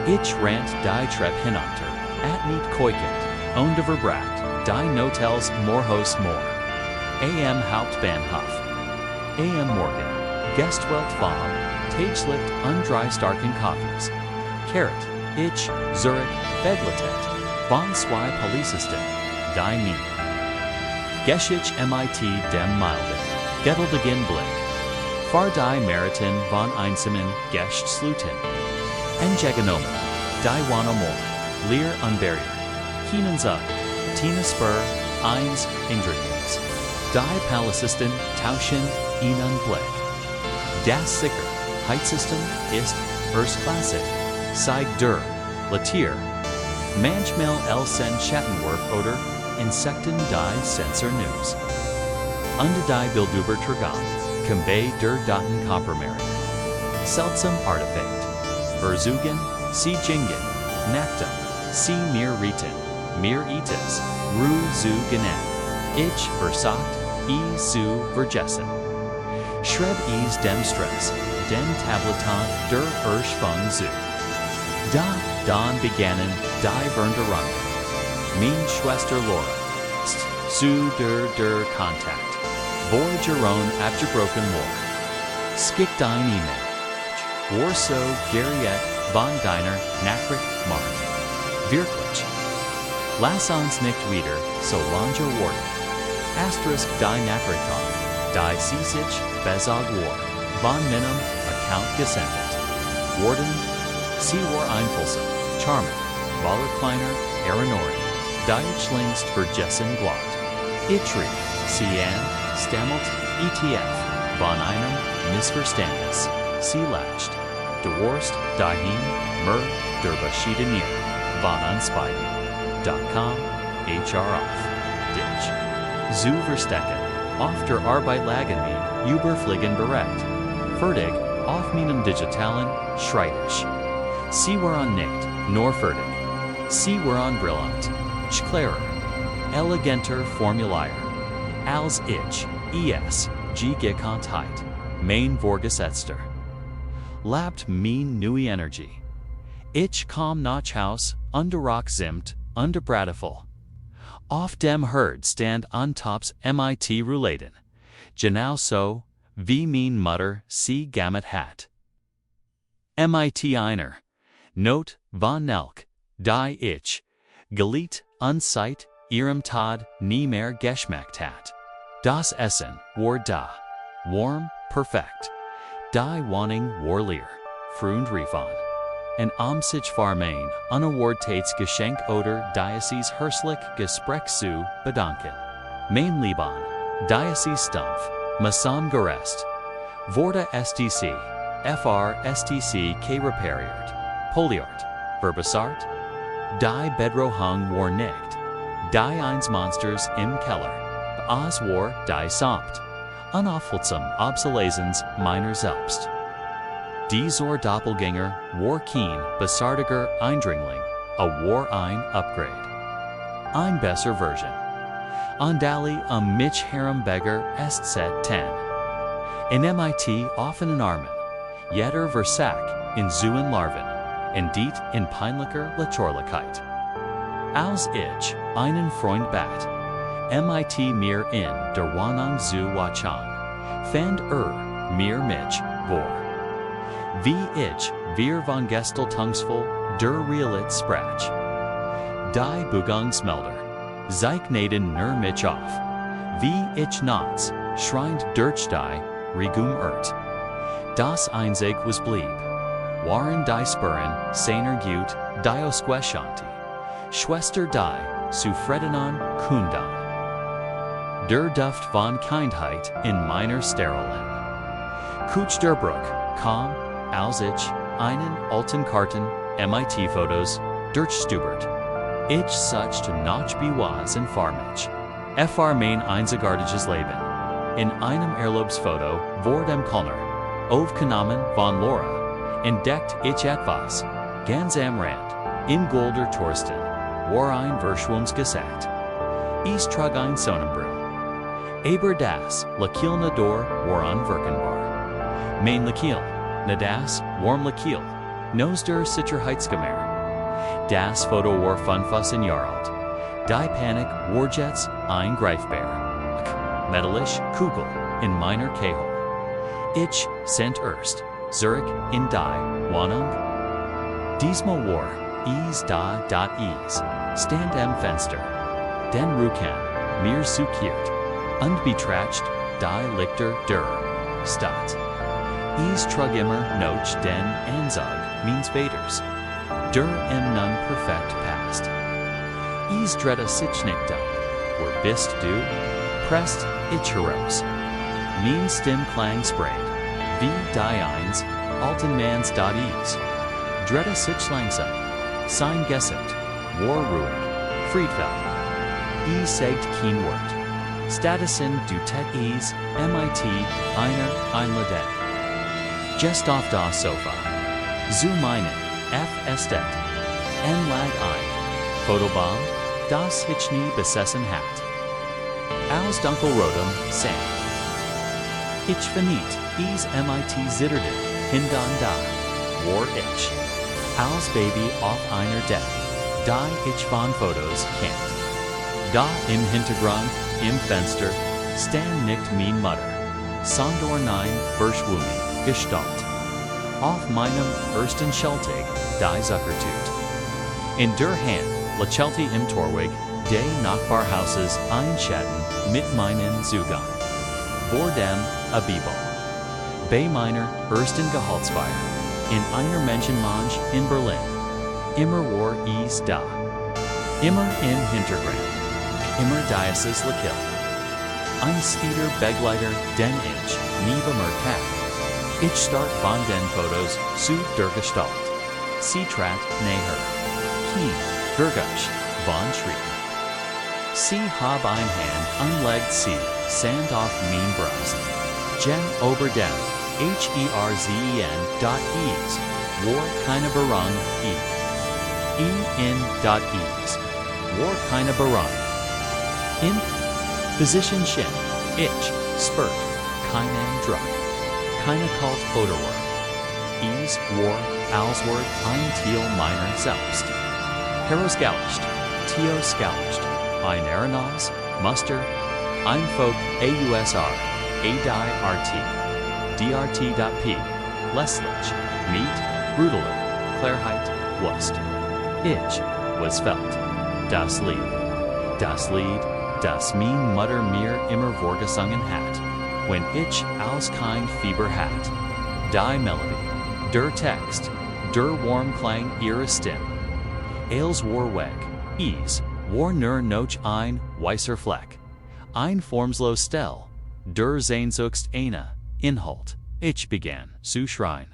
A: Ich rannt die Treppe hinunter, at niet koikend, und verbracht, die Notels Morhos Moor. AM Hauptbahnhof. AM Morgen, Gestwelt vom, Tageslicht und 3 starken Kaffees. Carrot, ich, Zurich, Begletet, von 2 Polizisten, die Mine. Geschich MIT dem Milden, Gettelbeginn Blick. Far die Meritin von einsamen Gestsluten. Engegenomen, die Wanomor, Lear Unbarrier, Kienenzug, Tina Spur, Eins, Ingredients. Die Palicisten, Tauschen, Ihnen Blick. Das Sicker, Heizsystem, ist, erstklassig, Seig der, Latier. Manchmal sen Schattenwerk oder, Insekten die Sensor News. Unde die Bilduber Tergan, Kembe der Daten Kompromerin. Seltsam Artefakt. Verzugen, Sie Jingen, Naktum, Sie mir Riten, mir Itis, Ru zu Genen. Ich versagt, zu vergessen. Schreib dem Stress, den Tableton der Erschwung zu. Da, dann begannen die Wunderungen. Mein Schwester Laura, zu der Kontakt. Vor Jerome abgebrochen war. Skickt ein E-Mail. War so Gerriet von deiner Nachricht Mark. Wirklich. Lass uns nicht wieder so lange warten. Asterisk die Nachrichtung, die sie sich besagt war, von meinem Account gesendet. Worden, sie war einfühlsam, charming, voller kleiner, Erinnerung, die ich längst vergessen glatt. Ich rief, sie an, stammelt, ETF, von einem Missverständnis, sie lascht. Du warst, dahin, mer, der Bescheidenier, von uns beiden. HR off, Ditch. Zu verstecken, auf der Arbeit lagen mir, überfliegen bereit. Fertig, auf meinem digitalen, Schreibtisch. Sie waren nicht, nur fertig. Sie waren brillant, klarer, eleganter Formulier. Als ich, Gekanntheit, mein Vorgesetzter. Labt mein neue Energie. Ich kam nach Haus, underrock zimt, underbrateful. Auf dem Herd stand on tops MIT Rouladen. Genau so, wie mein Mutter sie gammet hat. Mit einer Not von Nelk, die ich, geliebt unseit ihrem Tod nie mehr geschmeckt hat. Das Essen war da, warm, perfekt. Die Wohnung war leer, freundlich en sich war mein Unerwartetsgeschenk oder dieses herzlich Gespräch zu bedanken. Mein Leben, dieses Stumpf, Masam gerest, wurde STC, FRSTC repariert, poliert, verbessert, die Bedrohung war nicht, die eins Monsters im Keller, es war die Samt, unaufhaltsam Obsolescence meiner selbst. Dieser Doppelgänger war kein bösartiger Eindringling, war ein Upgrade. Ein besser Version. Andali mich herumbeger SZ10. In MIT offen in Armen, jeder Versack in Zuen Larven, en diet in peinlicher Lächerlichkeit. Als ich einen Freund bat, MIT mir in der Wohnung zu wachen, fand mir mich vor. Wie ich wir von Gestaltungsvoll der Realit sprach. Die Bugungsmelder zeichneten nur mich auf. Wie ich nachts schreiend durch die Regum Das einzig was blieb, waren die Spuren seiner Gut, die Osqueshanti, Schwester die zufriedenen Kunden. Der Duft von Kindheit in meiner Sterilin. Kuch der Bruck kam, als ich einen alten Karten MIT-Fotos durchstubert. Ich suchte noch Bewas in Farmich. Mein einzigartiges Leben. In einem Urlaubsfoto vor dem Kölner, aufgenommen von Laura, entdeckt ich etwas, ganz am Rand, in Golder Torsten, war ein Verschwummsgesagt. Ich trug ein Sonnenbrille. Aber das Lakilna door war unwirkenbar. Mein Lakil, na das warm Lakil, nos der Sicherheitsgemäß. Das Foto war 15 Jahre alt. Die Panik war jetzt ein greifbar. Metallisch Kugel in meiner Kehle. Ich sent erst Zurück in die Wohnung. Diesmal war is stand am Fenster. Den Rukan mir sukiert. Und betracht die Lichter der Stadt. Is trug immer noch den Anzug means Vaders. Der nun perfekt passt. Is dretta sich nicht ab. Wo bist du? Presst ich heraus. Mein Stimmklang sprayt. Wie die eins, alten Mans dot is. Dretta sich langsam. Sein Gesamt. War ruhig. Friedfeld. Is sagt kein Wort. Statusen du tet is, MIT, einer einladet. Just auf das Sofa. Zu meinen, estet. Lag ein. Fotobomb, das ich nie besessen hat. Als Dunkelrotem, Sam. Ich verniet, is MIT zitterte, hindan da. War ich. Als Baby auf einer Deck. Die ich von Fotos kennt. Da im Hintergrund, im Fenster, stand nicht mein Mutter, sondern ein verschwommen Gestalt. Auf meinem ersten Schultag, die Zuckertut. In der Hand, lächelte im Torweg, des Nachbarhauses ein Schatten mit meinen Zugang. Vor dem a Bibel. Bei meiner ersten Gehaltsfeier, in einer Menschenmange in Berlin. Immer war is da. Immer im Hintergrund. Immer dieses Lakil. Ein steter Begleiter, den ich nie bemerkt hat. Ich start von den Fotos zu der Gestalt. Sie trat näher. Kien, Gergusch, von Schrieben. Sie hab ein Hand anlegt sie, Sand auf mein Brust. Jen ober dem, HERZEN.EAS, war keine Berang, EN.EAS, war keine Berang. In Physician Shin, ich, Spurt, keinen Druck, keine Kalt Odorwort. Is war, Alswort, ein Thiel meiner selbst. Herausgelauscht, Theosgelauscht, ein Aeronaus, Muster, ein Folk, AUSR, ADI RT. drt.p, Leslich, Meet, Brutaler, Klarheit, Wust. Ich, was felt. Das Lied, das mein Mutter mir immer vorgesungen hat, wenn ich als kein Fieber hat. Die Melodie, der Text, der Warmklang ihrer Stimme. Als Warweg, war nur noch ein weißer Fleck. Ein formlos Stell, der Sehnsucht eine, Inhalt. Ich begann zu schreien.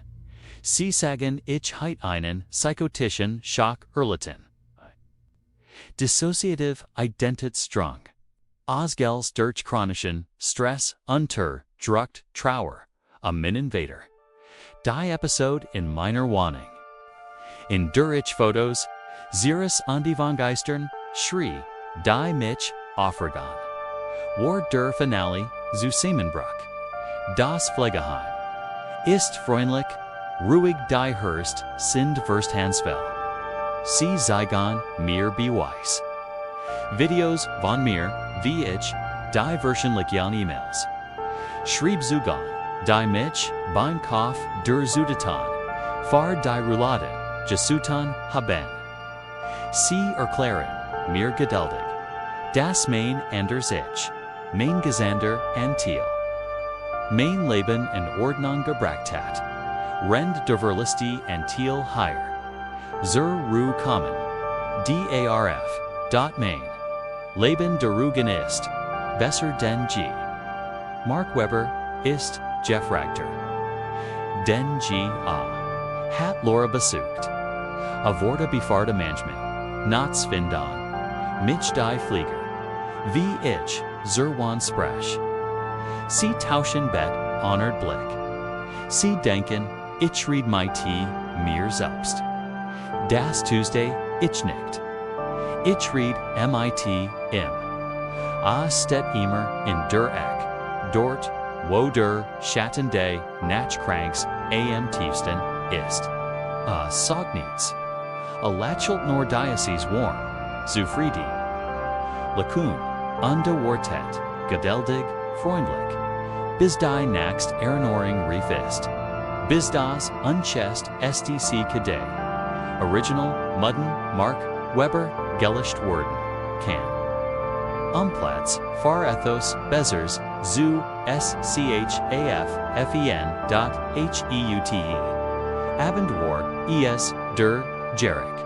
A: Sie sagen, ich heit einen psychotischen Schock erlitten. Dissociative Identitätsstrang. Ausgels durch chronischen Stress unter Druck Trauer, am Invader. Die Episode in meiner Wohnung. In der ich Fotos, Ziris an die Wandgeistern, schrie, die mich aufregan. War der Finale, Zusammenbruch. Das Pflegeheim. Ist freundlich, ruhig die Hörst, sind Versthandsfell. Sie zeigen mir Beweis. Videos von mir, wie ich, die versionlichen E-Mails. Schrieb zugang, die mich, beim Kauf der Zudetan, fahr die Rouladen, gesutan haben. Sie Erklärung, mir geduldig. Das mein anders ich, mein Gesander Antil. Mein Leben in Ordnung gebracht hat. Rend der Verlisti Antil higher. Zur Ruhe kommen. DARF. Main. Leben der Rugen ist. Besser denn G. Mark Weber ist Jeff Ragter. Den G. A. Hat Laura besucht. Avorta befahrte Management. Nats Findan. Mich die Flieger. Wie ich, Zerwan Sprech. Sie tauschen Bet, honored Blick. Sie denken, ich read my tea, mir selbst. Das Tuesday, ich nicht. Ich read MIT im. A steht immer in der Eck. Dort, wo der Schatten des Nachtcranks am tiefsten ist. A Sognitz. A lächelt nur Diocese warm. Zufrieden. Lakun, wartet, geduldig, freundlich. Bis die Naxt Erinnerung Reef ist. Bis das Unchest SDC Kade. Original, Mudden, Mark, Weber, Gellischt Worden, Can. Umplatz, Far Ethos, Bezers, Zu, SCHAF, FEN.HEUTE. Abendwar, ES, Der, Jarek.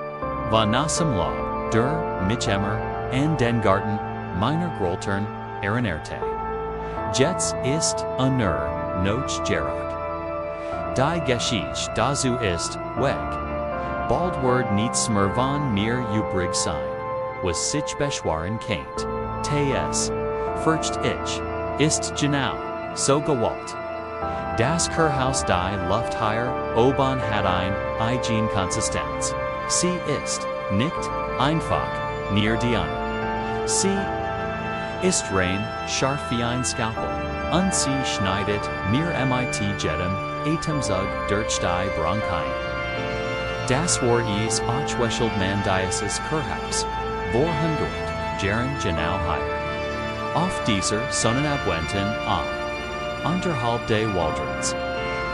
A: Von Nassam Law, Der, Mitchemmer, and den Garten, Meiner Groltern, Erinerte. Jets ist, Nur, Noch Gerak. Die Geschichte dazu ist, Weg. Bald word niets mehr von mir übrig sein, was sich beschweren kennt. TS. Furcht ich. Ist genau, so gewollt. Das Kurhaus die Luft hier oben hat ein Hygiene-Konsistenz. Sie ist, nicht, einfach, near die eine. Sie ist rein, scharf wie ein Skalpel, und sie schneidet mir MIT jedem Atemzug durch die Bronchien. Das war is Ochwescheld man Diocese Kurhaus, 400, Jaren genau hier. Auf dieser Sonnenabwenden an. Unterhalb de Waldrons.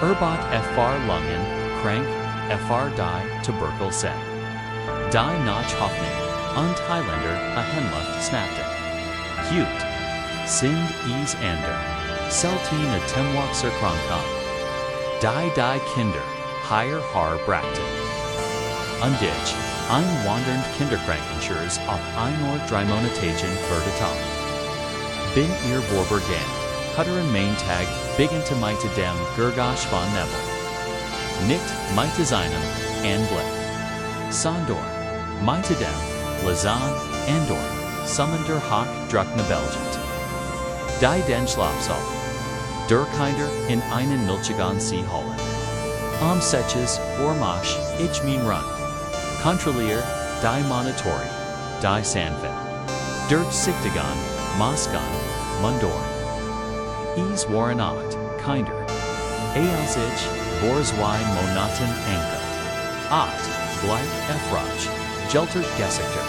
A: Erbot FR Lungen, Krank, FR die Tuberkel set. Die Notch Hoffnung, und Highlander a Henluft Snapten. Cute. Sind is ander. Seltine Temwachser Kronkan. Die Kinder, higher Haar Brackten. Und ich, ein wandernd Kinderkrankenschurs auf einer 3 Monatagen Verdetal. Bin ihr Vorbergan, Hutteren Maintag, Bigente Meite dem Gergosch von Nebel. Nicht Meite seinem, Anblick. Sondor, Meite dem, Lausanne, Andor, Summender Hawk Druckne Belgent. Die den Schlafsaal. Der Kinder in einen Milchigan See Holland. Am Setches, Ormasch, ich mein Run. Kontrollier, die Monitori, die Sanfin. Dirt Siktigan, Mosgan, Mundor. Is waren acht, Kinder. Als ich, Borzwei Monaten Anke. Acht, Bleib Efrach, Geltert Gesigter.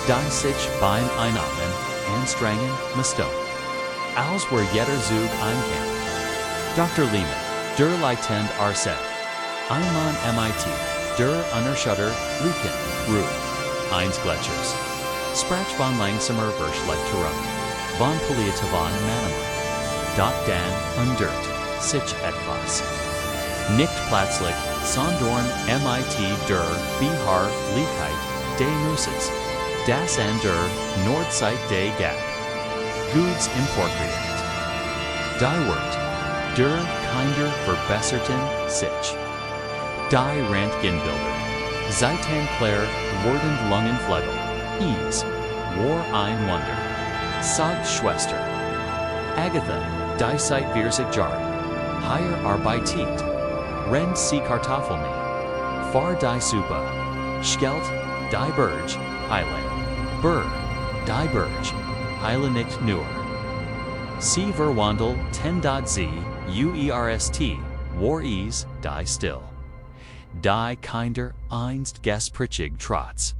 A: Die sich beim Einatmen, anstrengen, Misto. Als were jeder Zug einkämpft. Dr. Lehmann, der Leitend Arset. Einmann MIT, der Unerschütter, Luken, Ruhe. Eins Gletschers. Sprach von langsamer Verschlechterung. Von Palliativan Manama. Dot Dan Undert, sich etwas. Nicht plötzlich, sondern MIT der Beharrlichkeit des Muses. Das an der Nordseite des Gap. Goods importiert. Die Wort, der kinder verbesserten sich. Die Röntgenbilder. Zeitenklar wordend Lungenflegel. Ease. War ein Wunder. Sag Schwester. Agatha, die Zeit wir sich jahren. Hier arbeitet. Rend sie Kartoffeln. Far die Suppe. Schgelt, die Burg, Heile. Burr, die Burg, Heile nicht nur. Sie verwandel 10.z, uerst, war is, die still. Die kinder einst gesprichig trotz.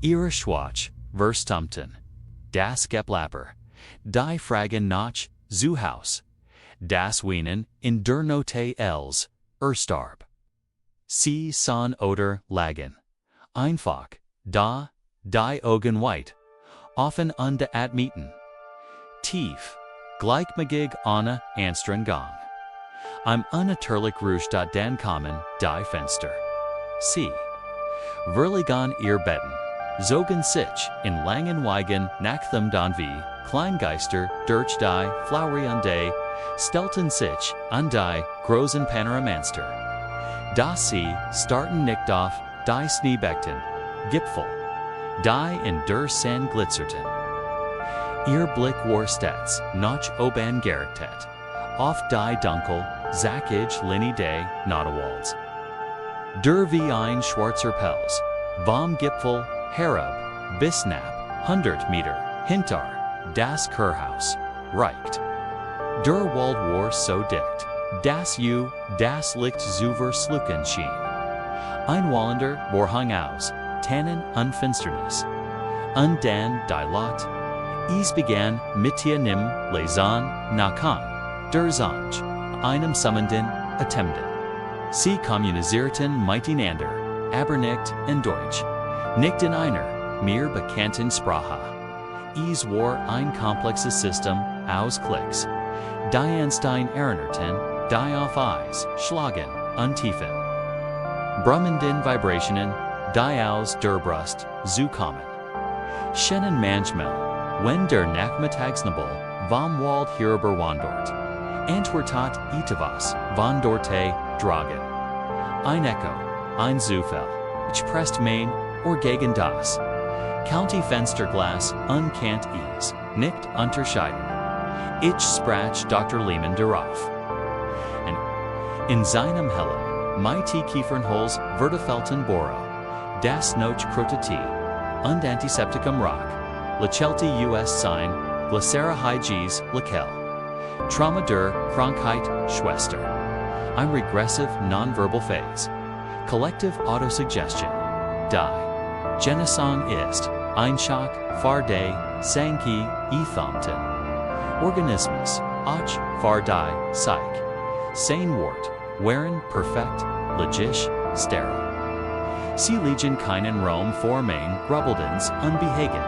A: Ihre Schwach, verstumten. Das Geplapper. Die Fragen nach, zu Haus. Das Wienen in der Note els, erstarb. Sie son oder lagen. Einfach, da, die Augen weit. Offen und admitten. Tief, gleichmagig ohne Anstrengung. Im unnatürlich Ruhe dann kommen die Fenster. Sie verlegen ihr Betten, zogen sich in langen Wegen nach dem dann wie Kleingeister durch die Flauerende, stellten sich an die großen Panoramanster. Das sie starten nicht auf die Schneebeckten, Gipfel, die in der Sand glitzerten. Ihr Blick war stets nach oben gerichtet, auf die dunkel, zackige Linie des Nadelwalds. Der wie ein schwarzer Pelz, vom Gipfel herab, bis knapp 100 Meter hinter das Kurhaus, reicht. Der Wald war so dicht, dass das Licht über Schlucken schien. Ein wallender Vorhang aus, Tannen und Finsternis. Und dann die Lot. Es begann mit jenem Lesan Nakan, der Zange, einem Summenden, Attempten. Sie kommunizierten miteinander, aber nicht in Deutsch, nicht in einer mir bekannten Sprache. Es war ein komplexes System aus Klicks, die Einstein erinnerten, die auf Eis, Schlagen und Tiefen. Brummenden Vibrationen, die aus der Brust zu kommen. Schennen manchmal, wenn der Nachmittagsnebel vom Wald herüberwandert, antwortet etwas von dorte Dragen. Ein Echo, ein Zufall, spricht mein or gegen das. County Fensterglas unkannt is, nicht unterscheiden. Ich sprach Dr. Lehmann darauf. In seinem Hellen, mighty Kiefernholz vertefelten Bohrer, das noch Krotati, und Antisepticum Rock, Lechelti US Sein, Glycera Hygies, Lekel. Trauma der Krankheit, Schwester. Ein regressive nonverbal phase. Collective autosuggestion. Die Genesung ist ein Schock, Farde, Sanki, Ethamten. Organismus, Och, Fardai, Psych. Sein Wort, Waren, Perfekt, Logisch, Sterile. Sie liegen keinen Raum vor mein Grubbelens Unbehagen.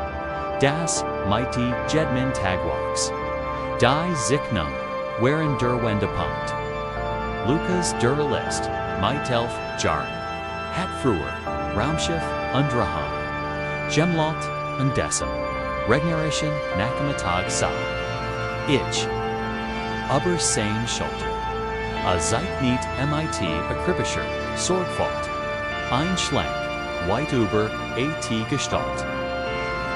A: Das, mighty Jedman Tagwalks. Die Signum, Waren der Wendepunkt. Lukas der List, Meitelf, Jarn. Hatfruer, Raumschiff, Undrahan. Gemlot, Undecim. Regeneration, Nakamatag Sa. Ich. Aber sein Schulter. A Zeitniet MIT Akribischer, Sorgfalt. Ein Schlank, White Uber, AT Gestalt.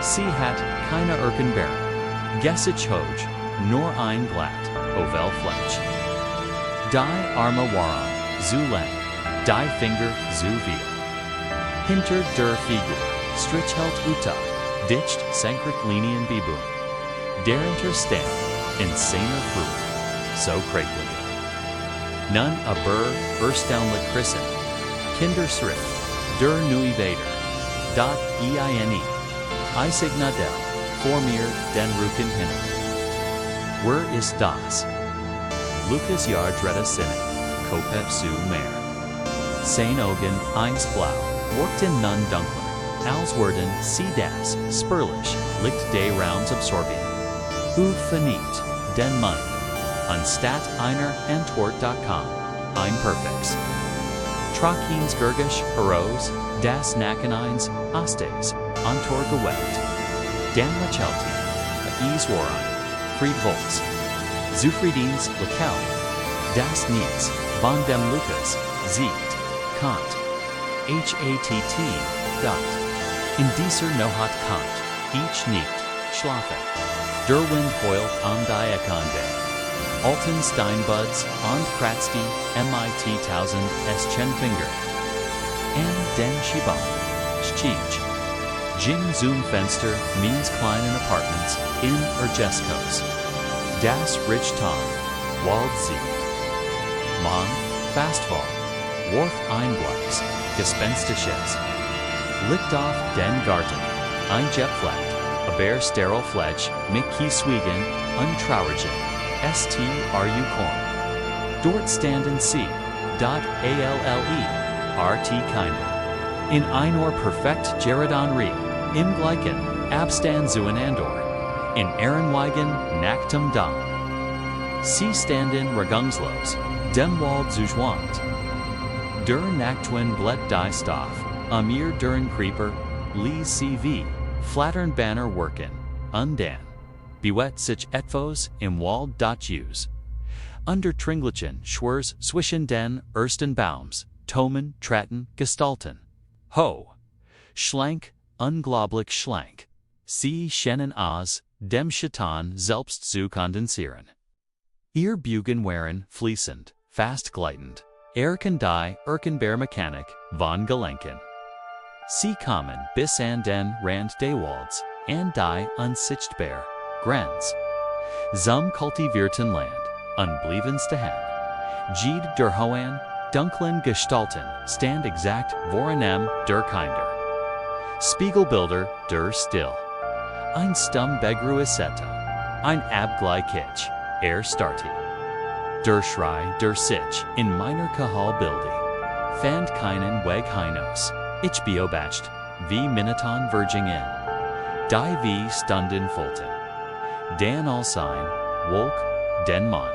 A: Sie hat keine Erkenbeeren. Gessich Hoj, nur ein glatt, Ovel Fletch. Die Arme waren, zu lang, die Finger zu viel. Hinter der Figur, Strichhelt Uta, ditcht senkrecht Linien Bibun. Darunter stand, in seiner Frucht, so kräglich. None aber erstaunlich Christen. Kinderschrift, der Nui Vader. Dot eine. Isignadel, vor mir den Rücken hin. Where ist das? Lucas Jahr dritte Sinne, Kopie zu mehr. Sein Augen, eins blau, worked in nun dunkler, als worden, sie das, spurlich, licht des Raums absorbieren. Verniet, den Mund, anstatt einer Antwort.com, ein perfektes. Trakins Gergisch, Heroes, das Nacheneins, Astes, Antor geweckt. Dan Lachelti, Eiswarein, Friedvolz, Zufriedens Lakel, Das Niets, von dem Lucas, Siegt, Kant, HATT, Gott, in dieser Nohat Kant, ich nicht, schlafen, der Wind heult am die Ekonde, Alten Steinbuds, und Kratzti, MIT 1000 Finger, and den Shibam, Schich, Jing Zoom Fenster, means kleinen Apartments, in Ergeskos, Das Richton, Wald Siegt, Mann, Fastfall, Worf Einbleibs, Gespenstisches, Licht auf den Garten, ein Jetflat, aber steril Fletch, mit Kieswiegen, untraurigen, STRU Korn. Dort standen sie, .alle, keine. In einor perfekt Geräusch, im gleichen, Abstand zueinander, in Ehrenweigen, nacktem Dam. Sie standen regungslos, dem Wald zugewandt. Der Nachtwind blätt die Stoff, ihr deren Creeper, les CV, flattern Banner worken, undan. Bewet sich etwas im Wald .use. Under Tringlichen, Schwers, zwischen den ersten Baums, Tomen, Traten, Gestalten. Ho! Schlank, unglaublich schlank. Sie scheinen aus, dem Schatten selbst zu kondensieren. Ihr Bugen waren fließend, fast gleitend. Erken die Erkenbär-Mechanik von Gelenken. Sie kommen bis an den Rand des Walds, an die unsichtbar Grenz. Zum kultivierten Land, unblievenste Hen. Jede der hohen, dunklen Gestalten stand exakt vorenem der Kinder. Spiegelbilder der Still. Ein Stummbegruisetta. Ein Abgleich, starti. Der Schrei der sich in meiner Kahalbildi. Fand keinen Weg hinaus. Ich beobacht, wie Minuton verging in. Die wie Stunden folgten. Dan Allsein, Wolk, den Mond.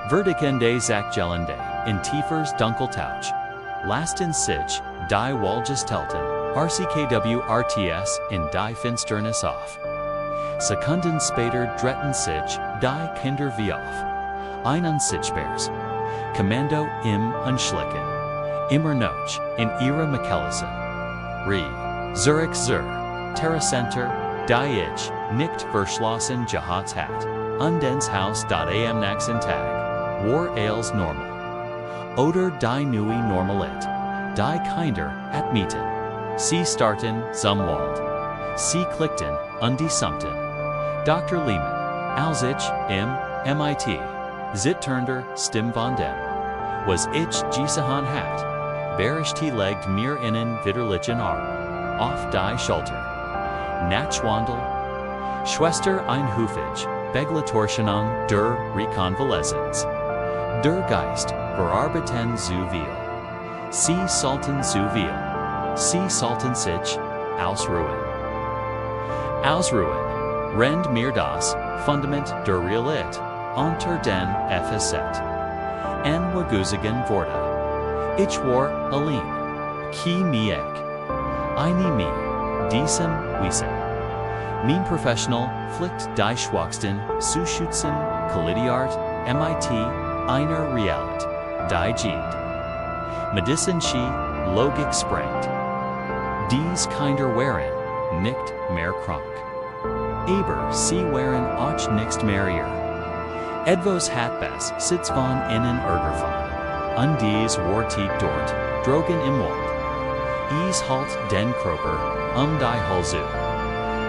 A: Verdikende Zakgelende, in Tiefers Dunkeltauch. Lasten sich, die Walgestelten, RCKWRTS in die Finsternis auf. Sekunden später drehten sich, die Kinder wie auf. Ein unsichtbares Kommando im Unschlicken. Immer noch, in ihrer Mechelisen. Zurich zur Terracenter, die ich nicht verschlossen gehabt hat. Undens Haus. Am nächsten Tag. War als normal. Oder die neue Normalit. Die Kinder admiten. Sie starten zum Wald. Sie klickten, die summten. Dr. Lehmann, als ich, im MIT. Zitternder, Stim von dem. Was ich gesehen hat. Berichti legt mir innen widerlichen Arm. Auf die Schulter. Nachwandel. Schwester einhufig, Begleitorschenung der Rekonvaleszenz. Der Geist, verarbeiten zu viel. Sie sollten zu viel. Sie sollten sich, ausruhen. Ausruhen. Rend mir das, Fundament der Realität, unter den FSZ. En waguzigen Worte. Ich war allein. Ki miek. Eine mi. Diesem, wiesen. Mein Professional, fliegt die Schwachsten, zu schützen, Collidiart, MIT, einer Realität, die Jede. Medicine chi, Logik sprengt. Dies Kinder waren, nicht mehr krank. Aber sie waren auch nicht mehr ihr. Edvos hatbas sitz von innen Ergerfon. Dies wartet dort, drogen im Wald. Is halt den Körper, die Halsu.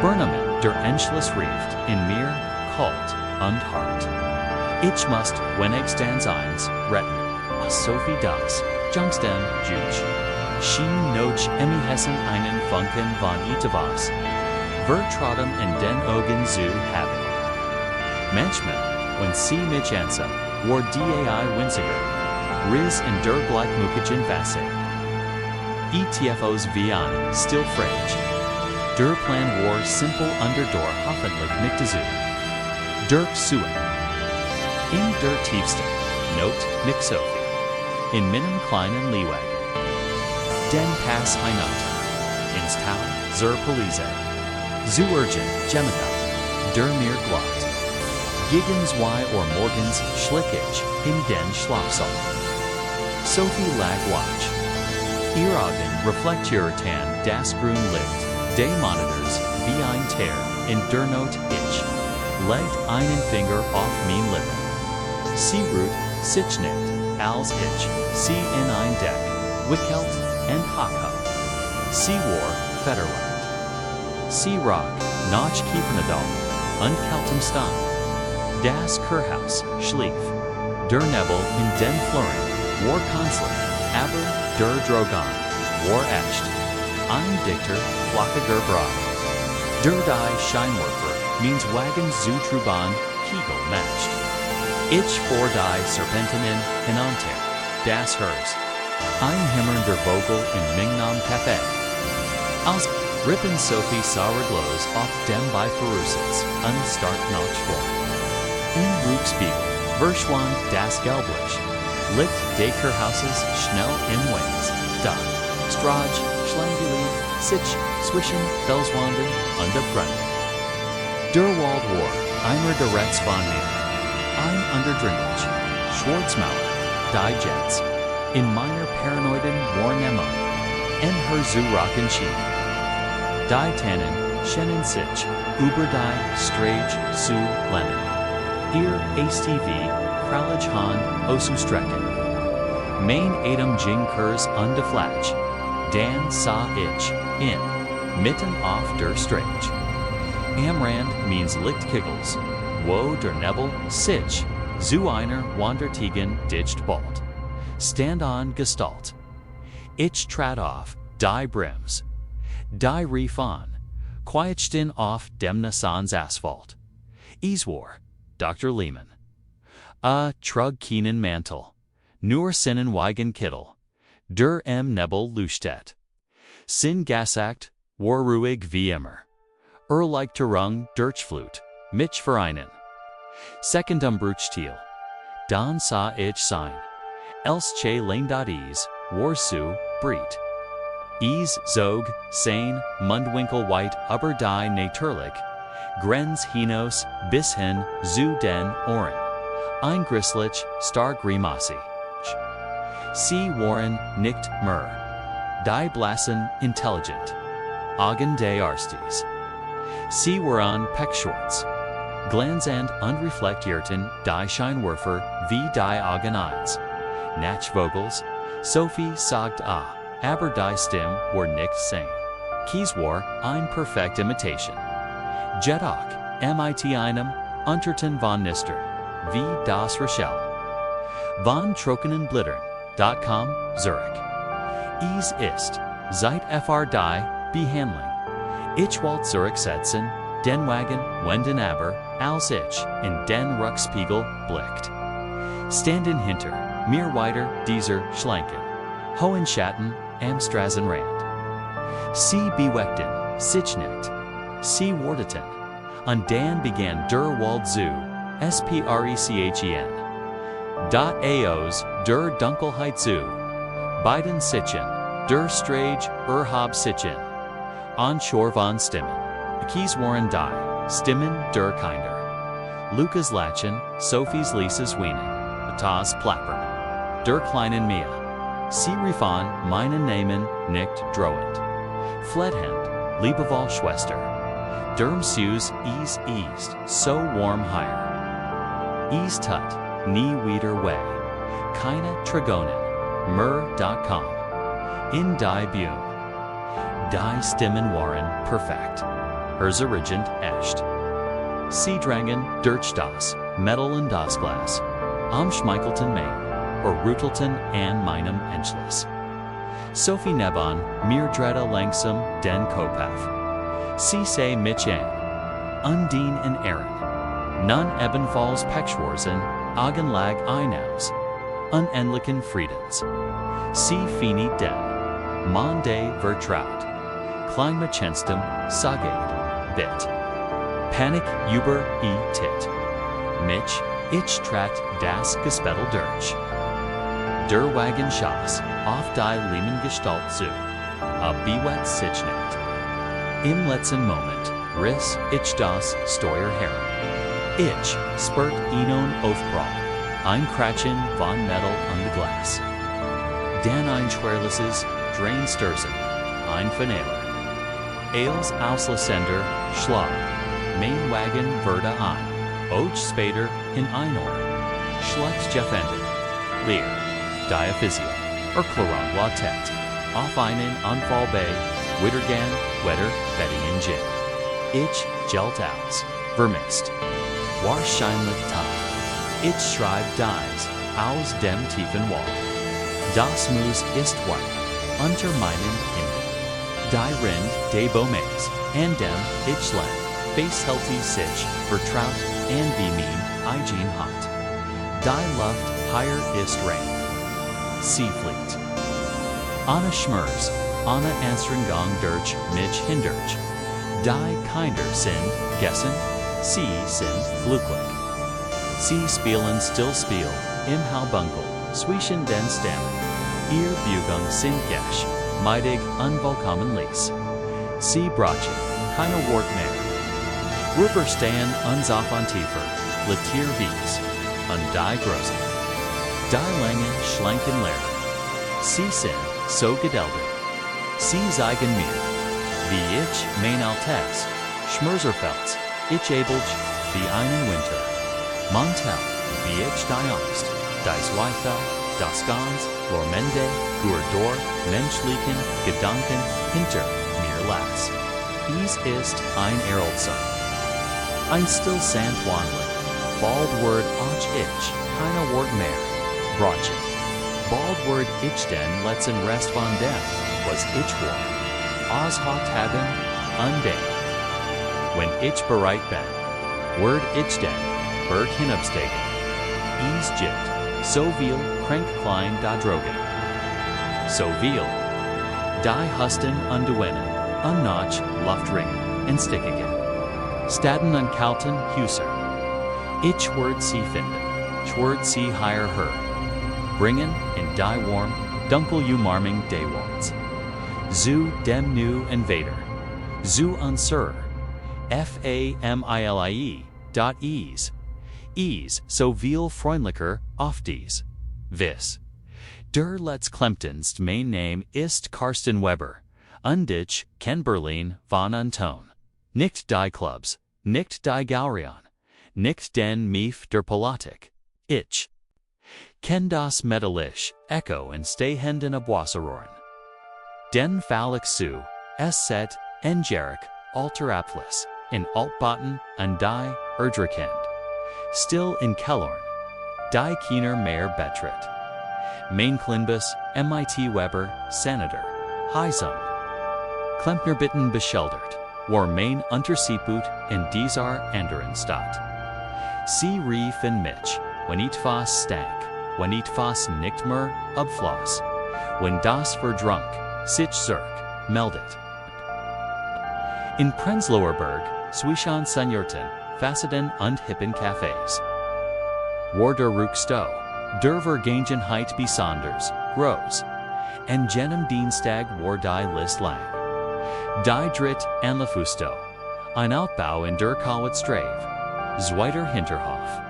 A: Burnamen der Entschluss rieft in mir, kalt und hart. Ich must, wenigstens eins, retten. A Sophie das, Jungsten, Juge. Schien noch Hessen einen Funken von etwas. Vertrauten in den Augen zu haben. Manchmal, wenn sie mich ansah, war dai winziger, riz in der gleichmöglichen Fasse. ETFOs wie ein Stillfrage. Der Plan war simpel under der hoffentlich nicht zu. Der Suen. In der tiefsten Not nicht Sophie. In meinem kleinen Leeweg. Den Pass Heinot. Ins Tau zur Police. Zu urgent Gemina. Der mir glatt. Gigens or morgens schlickig in den Schlafsaal. Sophie lag watch. Ihr Augen reflektieren das Grünlicht, des Monitors wie ein Teer in der Not ich. Legt einen Finger auf mein Lippen. Sie ruht sich nicht, als ich sie in ein Deck, wickelt und hacke. Sie war federland. Sie rock, noch kiepernadal, und kaltem Stand. Das Kurhaus schlief. Der Nebel in den Flören war konstant, aber der Drogon war echt. Ein dichter, flockiger Brei. Der die Scheinwerfer means Wagen zu Truban Kegel matched. Ich vor die Serpentinen hinunter, das Herz. Ein hämmernder Vogel in Mingnam Café. Als Rippen Sophie Sauerglows auf dem bei Verusitz, un stark notch vor. In Rückspiegel, verschwand das Gelblicht. Licht Deckerhauses schnell im Wings, da. Strage, Schlangelie, Sich, Zwischen, Felswanden, und der Brand. Der Wald war, einer der Retz von mir. Ein Underdringlich, Schwarzmauer, die Jets. In meiner paranoiden Warnemo. En her zu rocken Schien. Die Tannen, Schennen Sich, über die Strage zu Lennon. Ihr ASTV, Krallig Hand, Osu Strecken. Main Adam Jing Kurs und de Flatsch. Dan sah ich, in, mitten auf der Strage. Amrand means Lichtkiggles, wo der Nebel, sich, zu einer Wandertigen dicht bald. Stand on Gestalt. Ich trat auf, die Brims. Die rief an, quietsten auf dem Nassans Asphalt. Iswar, Dr. Lehmann. Trug keenen Mantel. Nur sinnen Weigen Kittel. Der Nebel Lustedt. Sin Gasakt, war ruhig wie immer. Leichterung, Dirchflut, mich vereinen. Secondum Bruchtiel. Dann sah ich sein. Els che Lane.is, war zu, Breit. Zog, Sein, Mundwinkel White, aber die Naturlich. Grens Hinos, bis hin, zu den Ohren. Ein Grislich, star Grimasi. Sie waren nicht mehr. Die blassen, intelligent. Augen des Arstes. Sie waren Peckschwarz. Glanzend unreflektierten die Scheinwerfer wie die Augen eins. Nachvogels, Sophie sagt aber die Stimme war nicht sein. Kies war ein perfekte Imitation. Jedoch, mit einem Unterton von Nistern, wie das Rochelle. Von trockenen Blittern.com, Zurich. Ist, seit fr die Behandlung. Ich wollte Zurich setzen, den Wagen, wenden aber, als ich in den Rückspiegel blickt. Standen hinter mir weiter dieser Schlanken, hohen Schatten am Straßenrand. Sie beweckten sich nicht. Sie warteten. Und dann begann der Wald zu, Sprechen. Aos der Dunkelheit zu. Beiden Sichen, der Strage, hab Sichen. Onshore von Stimmen. Kies waren die, Stimmen der Kinder. Lukas Lachen, Sophies Lises Wienen, Tas Plappern. Der kleinen Mia. Sie riefen meinen Namen nicht drohend. Fledhend, Liebevoll Schwester. Derm Sues East, so warm higher. Tut, nie wieder way. Keine Trigonen, Mer.com. In die Bühne. Die Stimmen waren perfekt. Erzerigent echt. Sie drangen durch das Metal und das Glas. Am Schmeichelten Main, Rutelten an meinem Entschluss. Sophie Nebon, mir drehte langsam den Kopf. Sie sah mich an. Undine in Ehren. Nun ebenfalls Pechschwarzen, Augenlag einaus, unendlichen Friedens. Sie finit den, Monde vertraut, Kleinmachenstem, Sagade, Bit. Panik über tit. Mich, ich trat das Gespettel durch. Der Wagen schoss, auf die Lehmengestalt zu, a bewet sich nicht. Im letzten Moment, riss ich das Steuer herum. Ich spurt ihnen aufprall, ein Kratchen von Metal an the Glas. Dan ein schwerliches Drainstörsen, ein Vernaler. Eils Auslösender, Schlag, mein Wagen wurde ein, Och Spader in Einor, Schlecht Jeffendet, Leer, Diaphysio, Erklärung wartet, auf einen Anfall bei, Wittergan, Wetter, Betting in Gin. Ich gelt aus, vermisst. Wahrscheinlich Time. Ich schreibe dies, aus dem tiefen Wall. Das Mus ist white, unter meinen Händen. Die Rind, de Beaumes, and dem, ich land, facehältig sich, vertraut, and wie mein, Eigen hat. Die Luft, higher ist rein. Sie fliegt. Anna Schmers, Anna Anstrengung durch mich hindurch. Die Kinder sind, gessen, sie sind, glücklich. Sie spielen still Spiel, im Halbunkel, zwischen den Stämmen. Ihr Begegnung sind gesch, meidig unvollkommen lies. Sie brachen, keine Wort mehr. Rüber stehen uns auf an Tiefer, le Tier wies, und die Großen. Die lange, schlanken Lehrer. Sie sind, so gedeldet. Sie zeigen mir, wie ich, mein Altesse, Schmerzerfels, ich ebelch, wie einen Winter. Montel, wie ich die Angst, das Weifel, das Gans, Lormende, Gurdor, menschlichen Gedanken hinter mir las. Dies ist ein Erlsson. Ein Stillstand wandeling, bald word och ich, keine Wort mehr, Brachen. Bald word ich den letzten Rest von dem, was ich war. Aus hat haben, undem. Wenn ich bereit bin, word ich den, berg hinabsteigen. Is Gibt, so viel, krank klein da drogen. So viel. Die Husten unduennen, unnotch, Luftringen, en stickigen. Staden und kalten, Huser. Ich word sie finden, word sie higher her. Bringen, in die warm, dunkel umarming daywards. Zu dem new invader. Zu unser. Family.ease. Ease, so viel freundlicher, auf dies. Vis. Der let's Klemptenst main name ist Karsten Weber. Undich, Ken Berlin, von Anton. Nicht die Clubs, nicht die Gaurion. Nicht den Mief der Politik. Ich. Ken das Metallisch, Echo und Stehenden Abwasserohren. Den Phallic Su, es set, Engerik, Alter Apflis, in Altbotten, und die, Erdrekind. Still in Kellorn. Die Kiener Mayer Betrit. Main Klinbus, MIT Weber, Senator. Heisung. Klempner bitten beschildert, war Main Unterseeput in dieser anderen Stadt. Sie rief in mich, wenn etwas stank, wenn etwas nicht mehr abfloss, wenn das verdrunk, sich zurück, meldet. In Prenzlauer Berg, zwischen Seniorten, Facetten und hippen Cafés. War der Rückstau, der Vergangenheit besonders, groß. En jenem Dienstag war die List lang. Die Dritt an la Fusto, ein Altbau in der Kowitstrave, Zweiter Hinterhof.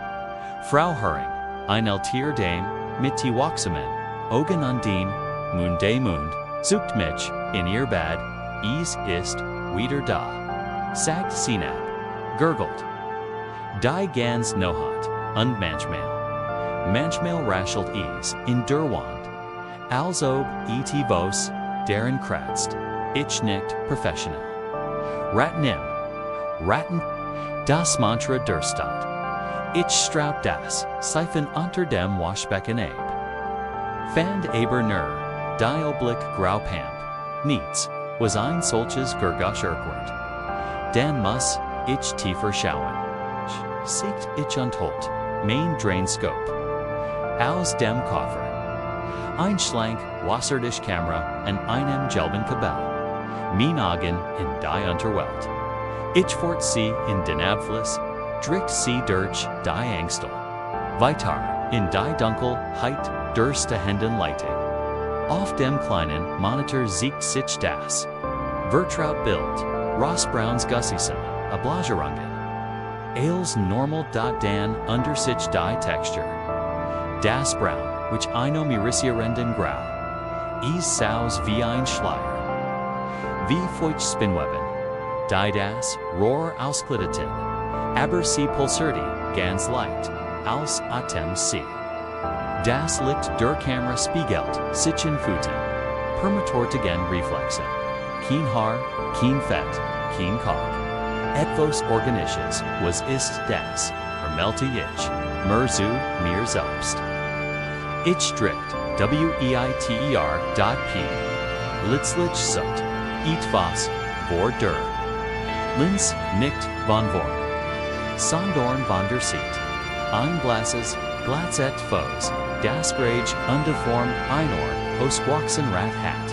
A: Frau Höring, ein Altier Dame, mit Tiwaxamen, Augen an den, Mund de Mund, sucht mich, in ihr Bad, is ist, wieder da. Sagt Sinab, gurgelt. Die ganz Nohat, und manchmal raschelt is, in der Wand. Als ob, et vos, deren kratzt, ich nicht professional. Ratten, das Mantra der Stadt. Ich straut das, Seifen unter dem Waschbecken ab. Fand aber nur, die Oblick Graupamp, nichts, was ein solches Gurgusch Urquart. Dann muss, ich tiefer schauen. Siegt ich untold, main drain scope. Aus dem Koffer. Ein schlank, wasserdisch Kamera en einem gelben Kabel. Mein Augen in die Unterwelt. Ich fort sie in den Abfluss, dricht sie durch die Angstel. Weiter in die Dunkelheit durchstehenden Leitung. Auf dem kleinen Monitor sieht sich das Vertraut-Bild, Ross Browns Gussisen, Ablagerungen. Als normal dan under sich die Texture. Das Braun, which inomirissierenden Grau. Is saus wie ein Schleier. Wie feucht Spinnweben. Die das Rohr ausglitteten. Aber sie pulserte ganz leicht, als Atem sie. Das Licht der Kamera spiegelt sich in Futen. Permatortigen Reflexen. Kein Haar, kein Fett, kein Kalk. Etwas Organisches, was ist das? Ermelte ich, mir zu mir selbst. Ich strikt, weiter.p. Litzlich sut, etwas, vor der. Linz, nicht, von vorn. Sondorn von der Seat. Ein blasses, glatzet Foes, das Grage, Undeform, Einor, Hosquaxen Rat Hat.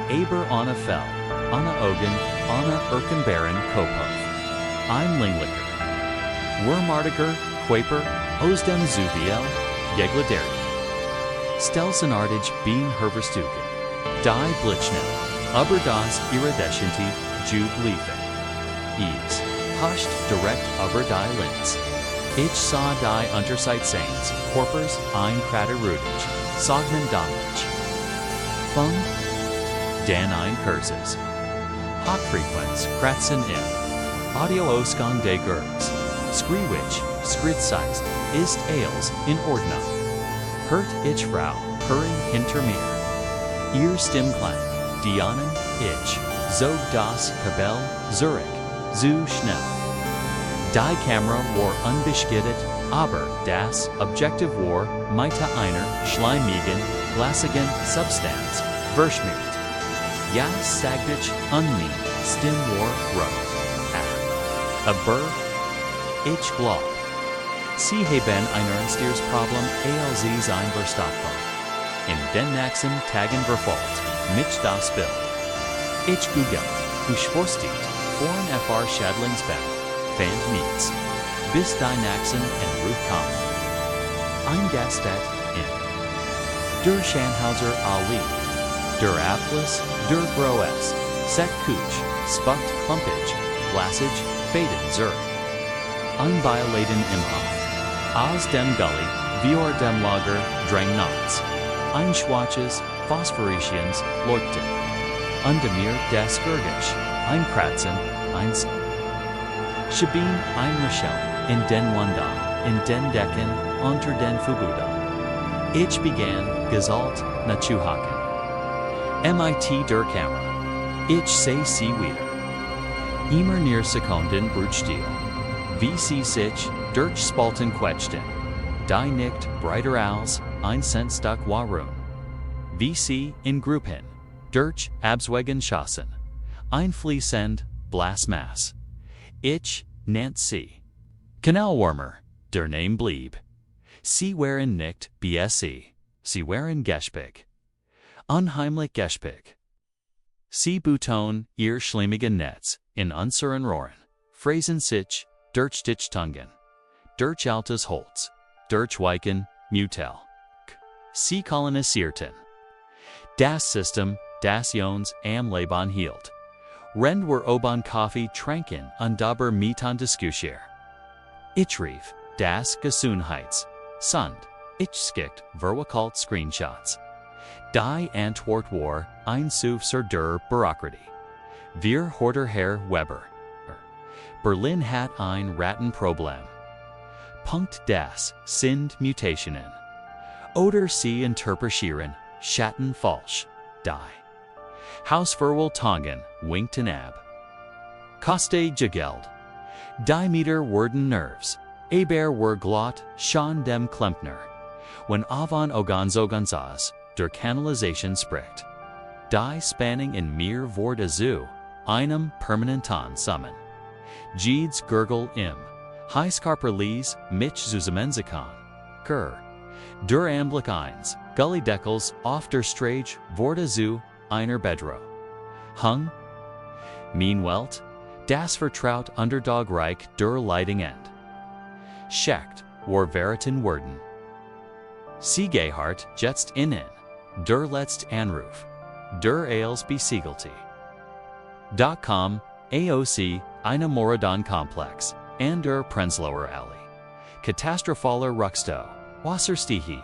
A: Aber Anna Fell, Anna Ogen, Anna Erkenbaren Kopov. Ein Linglicker. Wormartiger, Quaper, Osdem Zuviel, Jegladeri. Stelzenartig Bean Herverstuken. Die Blitzschnell, aber das Iridescenti, Jude Liefen. Ease. Hushed direkt über die Linz. Ich sah die Unterseitsains, Korpers, ein Krater Rudig, Sognen Damage. Fung. Dan ein Kurses. Hochfrequenz, Kratzen in. Audio Ausgang des Gurks. Skriwich, Skritzeist, ist Ales, in Ordnung. Hört ich Frau, purring hinter mir. Ihr Stimmklang, Dianen, ich, zog das Kabel, Zurich, zu schnell. Die Kamera war unbeschädigt, aber das Objektiv war mit einer schleimigen, glassigen Substanz verschmiert. Ja, sagt ich, unmin, Stimm war rot. Aber ich glaub, sie haben ein ernstes Problem als ein Verstopfung. In den nächsten Tagen verfolgt mich das Bild. Ich googelt, uspostet, vorn fr Schadlingsband, fand nichts. Bis die nächsten en Ruf kommen. Eingastet in. Der Schanhauser Ali. Der Abfluss, der Groest, Set Kuch, Spuckt Klumpage, Glassage, Faden Zurich. Einbeileden im Hof. Aus dem Gully, Vior dem Lager, Drang Knots. Einschwaches, Phosphorations, Leuchten. Undemir des Gurgisch, Einkratzen, Eins. Shabin, ein Michel, in den Wandam, in den Decken, unter den Fubuda. Ich begann, Gesalt, Nachuhaken. MIT der Kamera. Ich seh sie wieder. Immer near Sekunden Bruchstil. Wie sie sich, durch Spalten quetschten. Die nicht, breiter als, ein Centstück Warun. Wie sie, in Gruppen, durch Abzweigen schossen. Einfließend, Blasmass. Ich, nannt sie. Kanalwarmer, der Name blieb. Sie waren nicht, BSE. Sie waren Gespig. Unheimlich Gespig. Sie Buton, ihr schlimmigen Netz, in unseren Rohren, Phrasen sich, durch Dichtungen, durch altes Holz, durch Weichen, Mutel. Sie kolonisierten. Das System, das uns am Leben hielt. Rend wir oban Kaffee tranken und dabei mitan diskutier. Ich rief, das Gesundheits, Sund, ich skicked, verwakalt Screenshots. Die Antwort war, ein Suf zur der Bürokratie. Wir horter Herr Weber. Berlin hat ein Rattenproblem. Punkt das sind Mutationen. Oder sie interpretieren, Schatten falsch, die. Hausverwaltungen winkten ab. Koste Geld. Die Meter wurden Nerves. Aber were glatt, schon dem Klempner. When avon Oganzoganzas, der Kanalisation spricht. Die Spanning in mir Wort azu, einem permanentan Summen. Jeeds Gurgle im, Highskarperlies, mich zusammenzukommen. Der Anblick eins, Gully Deckels, auf der Strage, Worte zu, einer Bedro. Hung? Meanwelt, das Vertraut Underdogreich der Leitung End. Schecht, war Veriten Worden. Siegehart jetzt innen, der letzt Anruf, der Eils besiegelte. .com, AOC, eine Moradon Komplex, an der Prenzlauer Allee. Katastrophaler Ruckstow, Wasserstiche.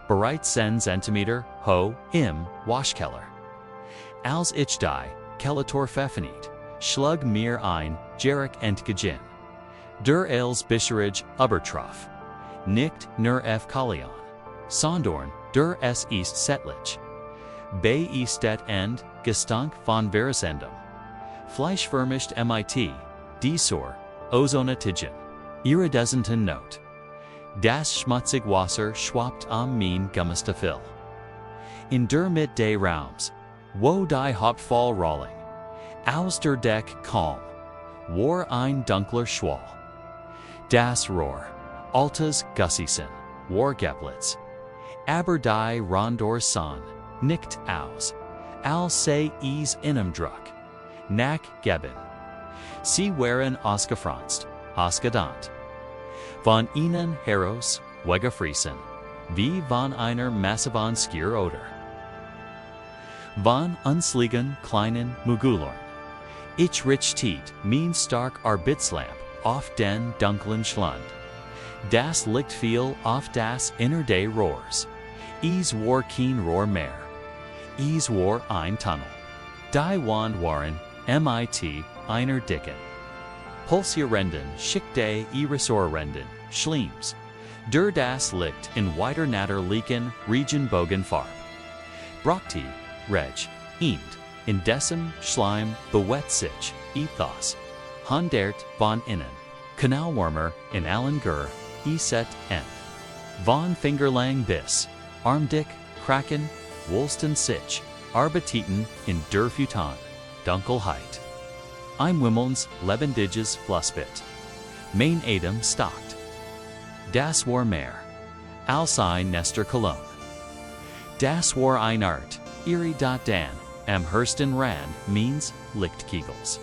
A: Bereit 10 Zentimeter, ho, im, Waschkeller. Als ich die, Kellator Pfeffenit, schlug mir ein, Jarek entgegin. Der Eils Bischerage, Ubertroff. Nicht nur F. Kalion. Sondorn, der S. East Setlich. Bei Estet End, Gestank von Veresendum. Fleischvermischt MIT, Diesor, Ozona Tigen. Iridescenten Note. Das schmutzig Wasser schwappt am Min Gummistafil. In der Mitte des Raums, wo die Hauptfall rolling. Aus der Deck calm. War ein dunkler Schwall. Das Rohr, altes Gussisen, war Geplitz. Aber die Rondor Son, nicht aus. Als sei is inem Druck. Nach geben. Sie waren ausgefranst, ausgedant. Von ihnen heraus, weggefriesen, wie von einer massiven Skier oder. Von unsligen kleinen Mugulorn. Ich richtet mein stark Arbeitslamp auf den dunklen Schlund. Das Licht fiel auf das Inner des Rohrs. Es war kein Rohr mehr. Es war ein Tunnel. Die Wand waren, MIT, einer Dicken. Pulsierenden, schickte Irisorrenden, Schleams. Der das Licht in weiter natter Leaken, Regenbogen Farb. Brockti, Reg, Eend, in dessen Schleim, bewet sich, Ethos. Hundert von innen. Kanalwarmer, in allen Gur, Eset End. Von Fingerlang bis, Armdick, Kraken, Wollsten sich, Arbetiten in der Futon, Dunkelheit. Im Wimmelns lebendiges Flussbit. Mein Adem stockt. Das war mehr. Als ein Nestor Cologne. Das war ein Art, dan, am höchsten Rand, means Lichtkegels.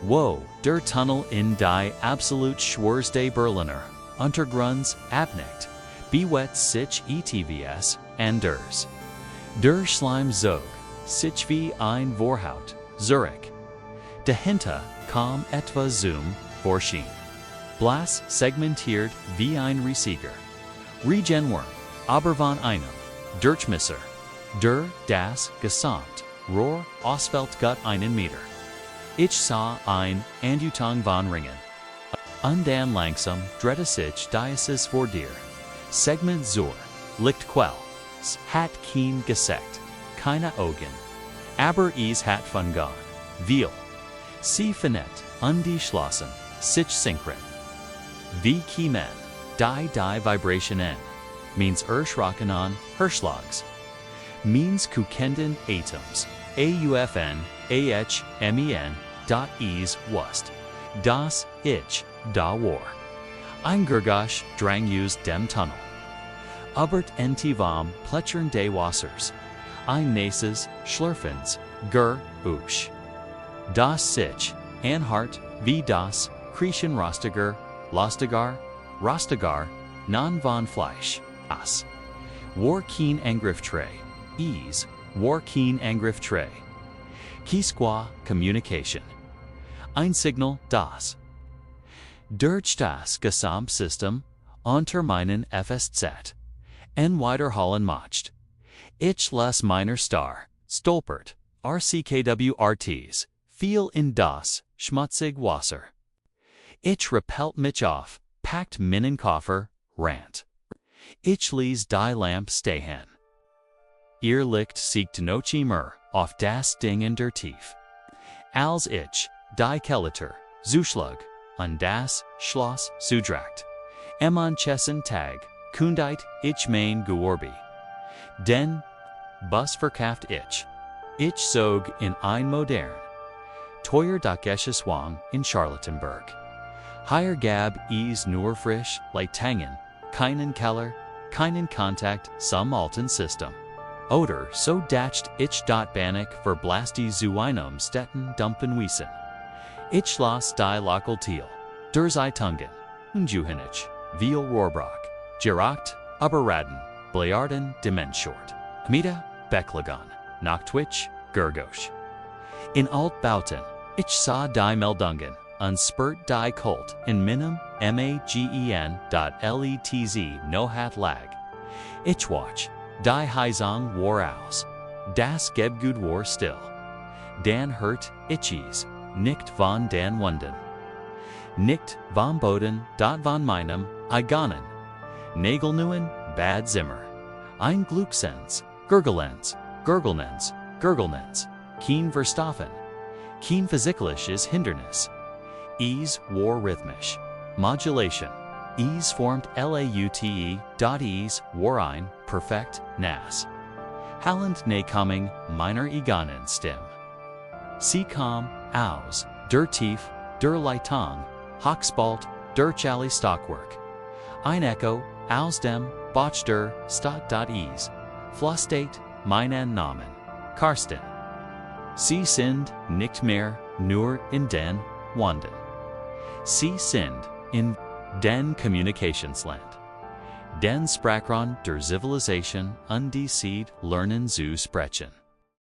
A: Wo, der Tunnel in die absolut schwerste Berliner, Untergrunds, abnickt, bewet sich ETVS, anders. Der Schleim zog, sich wie ein Vorhaut, Zurich. Dahinter kam etwa zum Vorschien. Blass segmentiert wie ein Receiver. Regenworm, aber von einem, Durchmisser. Der, das, gesamt, Rohr, Ausfeld gut einen Meter. Ich sah ein Andutung von Ringen. Und dann langsam drehte sich dieses vor dir. Segment zur, Lichtquell. Hat kein Gesicht, keine Augen. Aber es hat von Gott. Viel. Sie findet, ungeschlossen, sich synchron. Wie kiemen, die Vibrationen, means erschrocken an, Hirschlags. Means kukenden Atoms, AUFN, AHMEN, es wust. Das ich, da war. Ein Gergasch drang us dem Tunnel. Ubert entivam plätschern des Wassers. Ein Nases, Schlürfens, usch. Das sich, Anhart, wie das, Kriechen Rostiger, Rostigar, non von Fleisch, as. War kein Angrifftrei, ease, war kein Angrifftrei. Quisqua Communication. Ein Signal, das. Durch das Gesamtsystem, unter meinen FSZ. En Wiederhallen macht. Ich les meiner Star, stolpert, RCKWRTs, fiel in das, schmutzig Wasser. Ich repelt mich auf, packt meinen Koffer, rant. Ich ließ die Lamp stehen. Ihr Licht siegt noch immer auf das Ding in der Tief. Als ich, die Kelleter, zuschlug, an das Schloss zudracht. Am Chessen Tag, kundeit ich mein Georbi. Den Bus verkauft ich. Ich zog in ein modern, teuer Dakesches Wang in Charlottenburg. Higher Gab is nur frisch, Leitangen, keinen Keller, keinen Kontakt zum alten System. Oder so dacht ich dot Bannock verblasti zu einem Städten dumpen wiesen. Ich las die Lokal Teal, der Zeitungen, Unjuhenich, viel Rohrbrock, Geracht, Überraden, Blearden, Demenshort, Amida, Becklagon, Nachtwich, Geräusch. In Altbauten, ich sah die Meldungen, unspurt die Kult, in Minim, magen.letz no hat lag. Ich watch, die Heisung war aus. Das Gebgut war still. Dan hört, itchies, nicht von dan Wunden. Nicht von Boden, dot von meinem, eigenen. Nagelneuen, Bad Zimmer. Ein Glücksens, Gurgelens, Keen Verstoffen. Keen physikalisches Hindernis. Ease war rhythmisch. Modulation. Ease formed laute. Ease war ein, perfekt, nas. Halland coming, minor egonen stim. Sie kam, aus, der Tief, der Leitung, Hochspalt, der Chali Stockwork. Ein Echo, aus dem, Botch der, Stadt.ease. Flosstate, meinen Namen. Karsten. Sie sind nicht mehr, nur in den, Wanden. Sie sind in den Kommunikationsland. Den Sprachron der Zivilisation und die Seed lernen zu sprechen.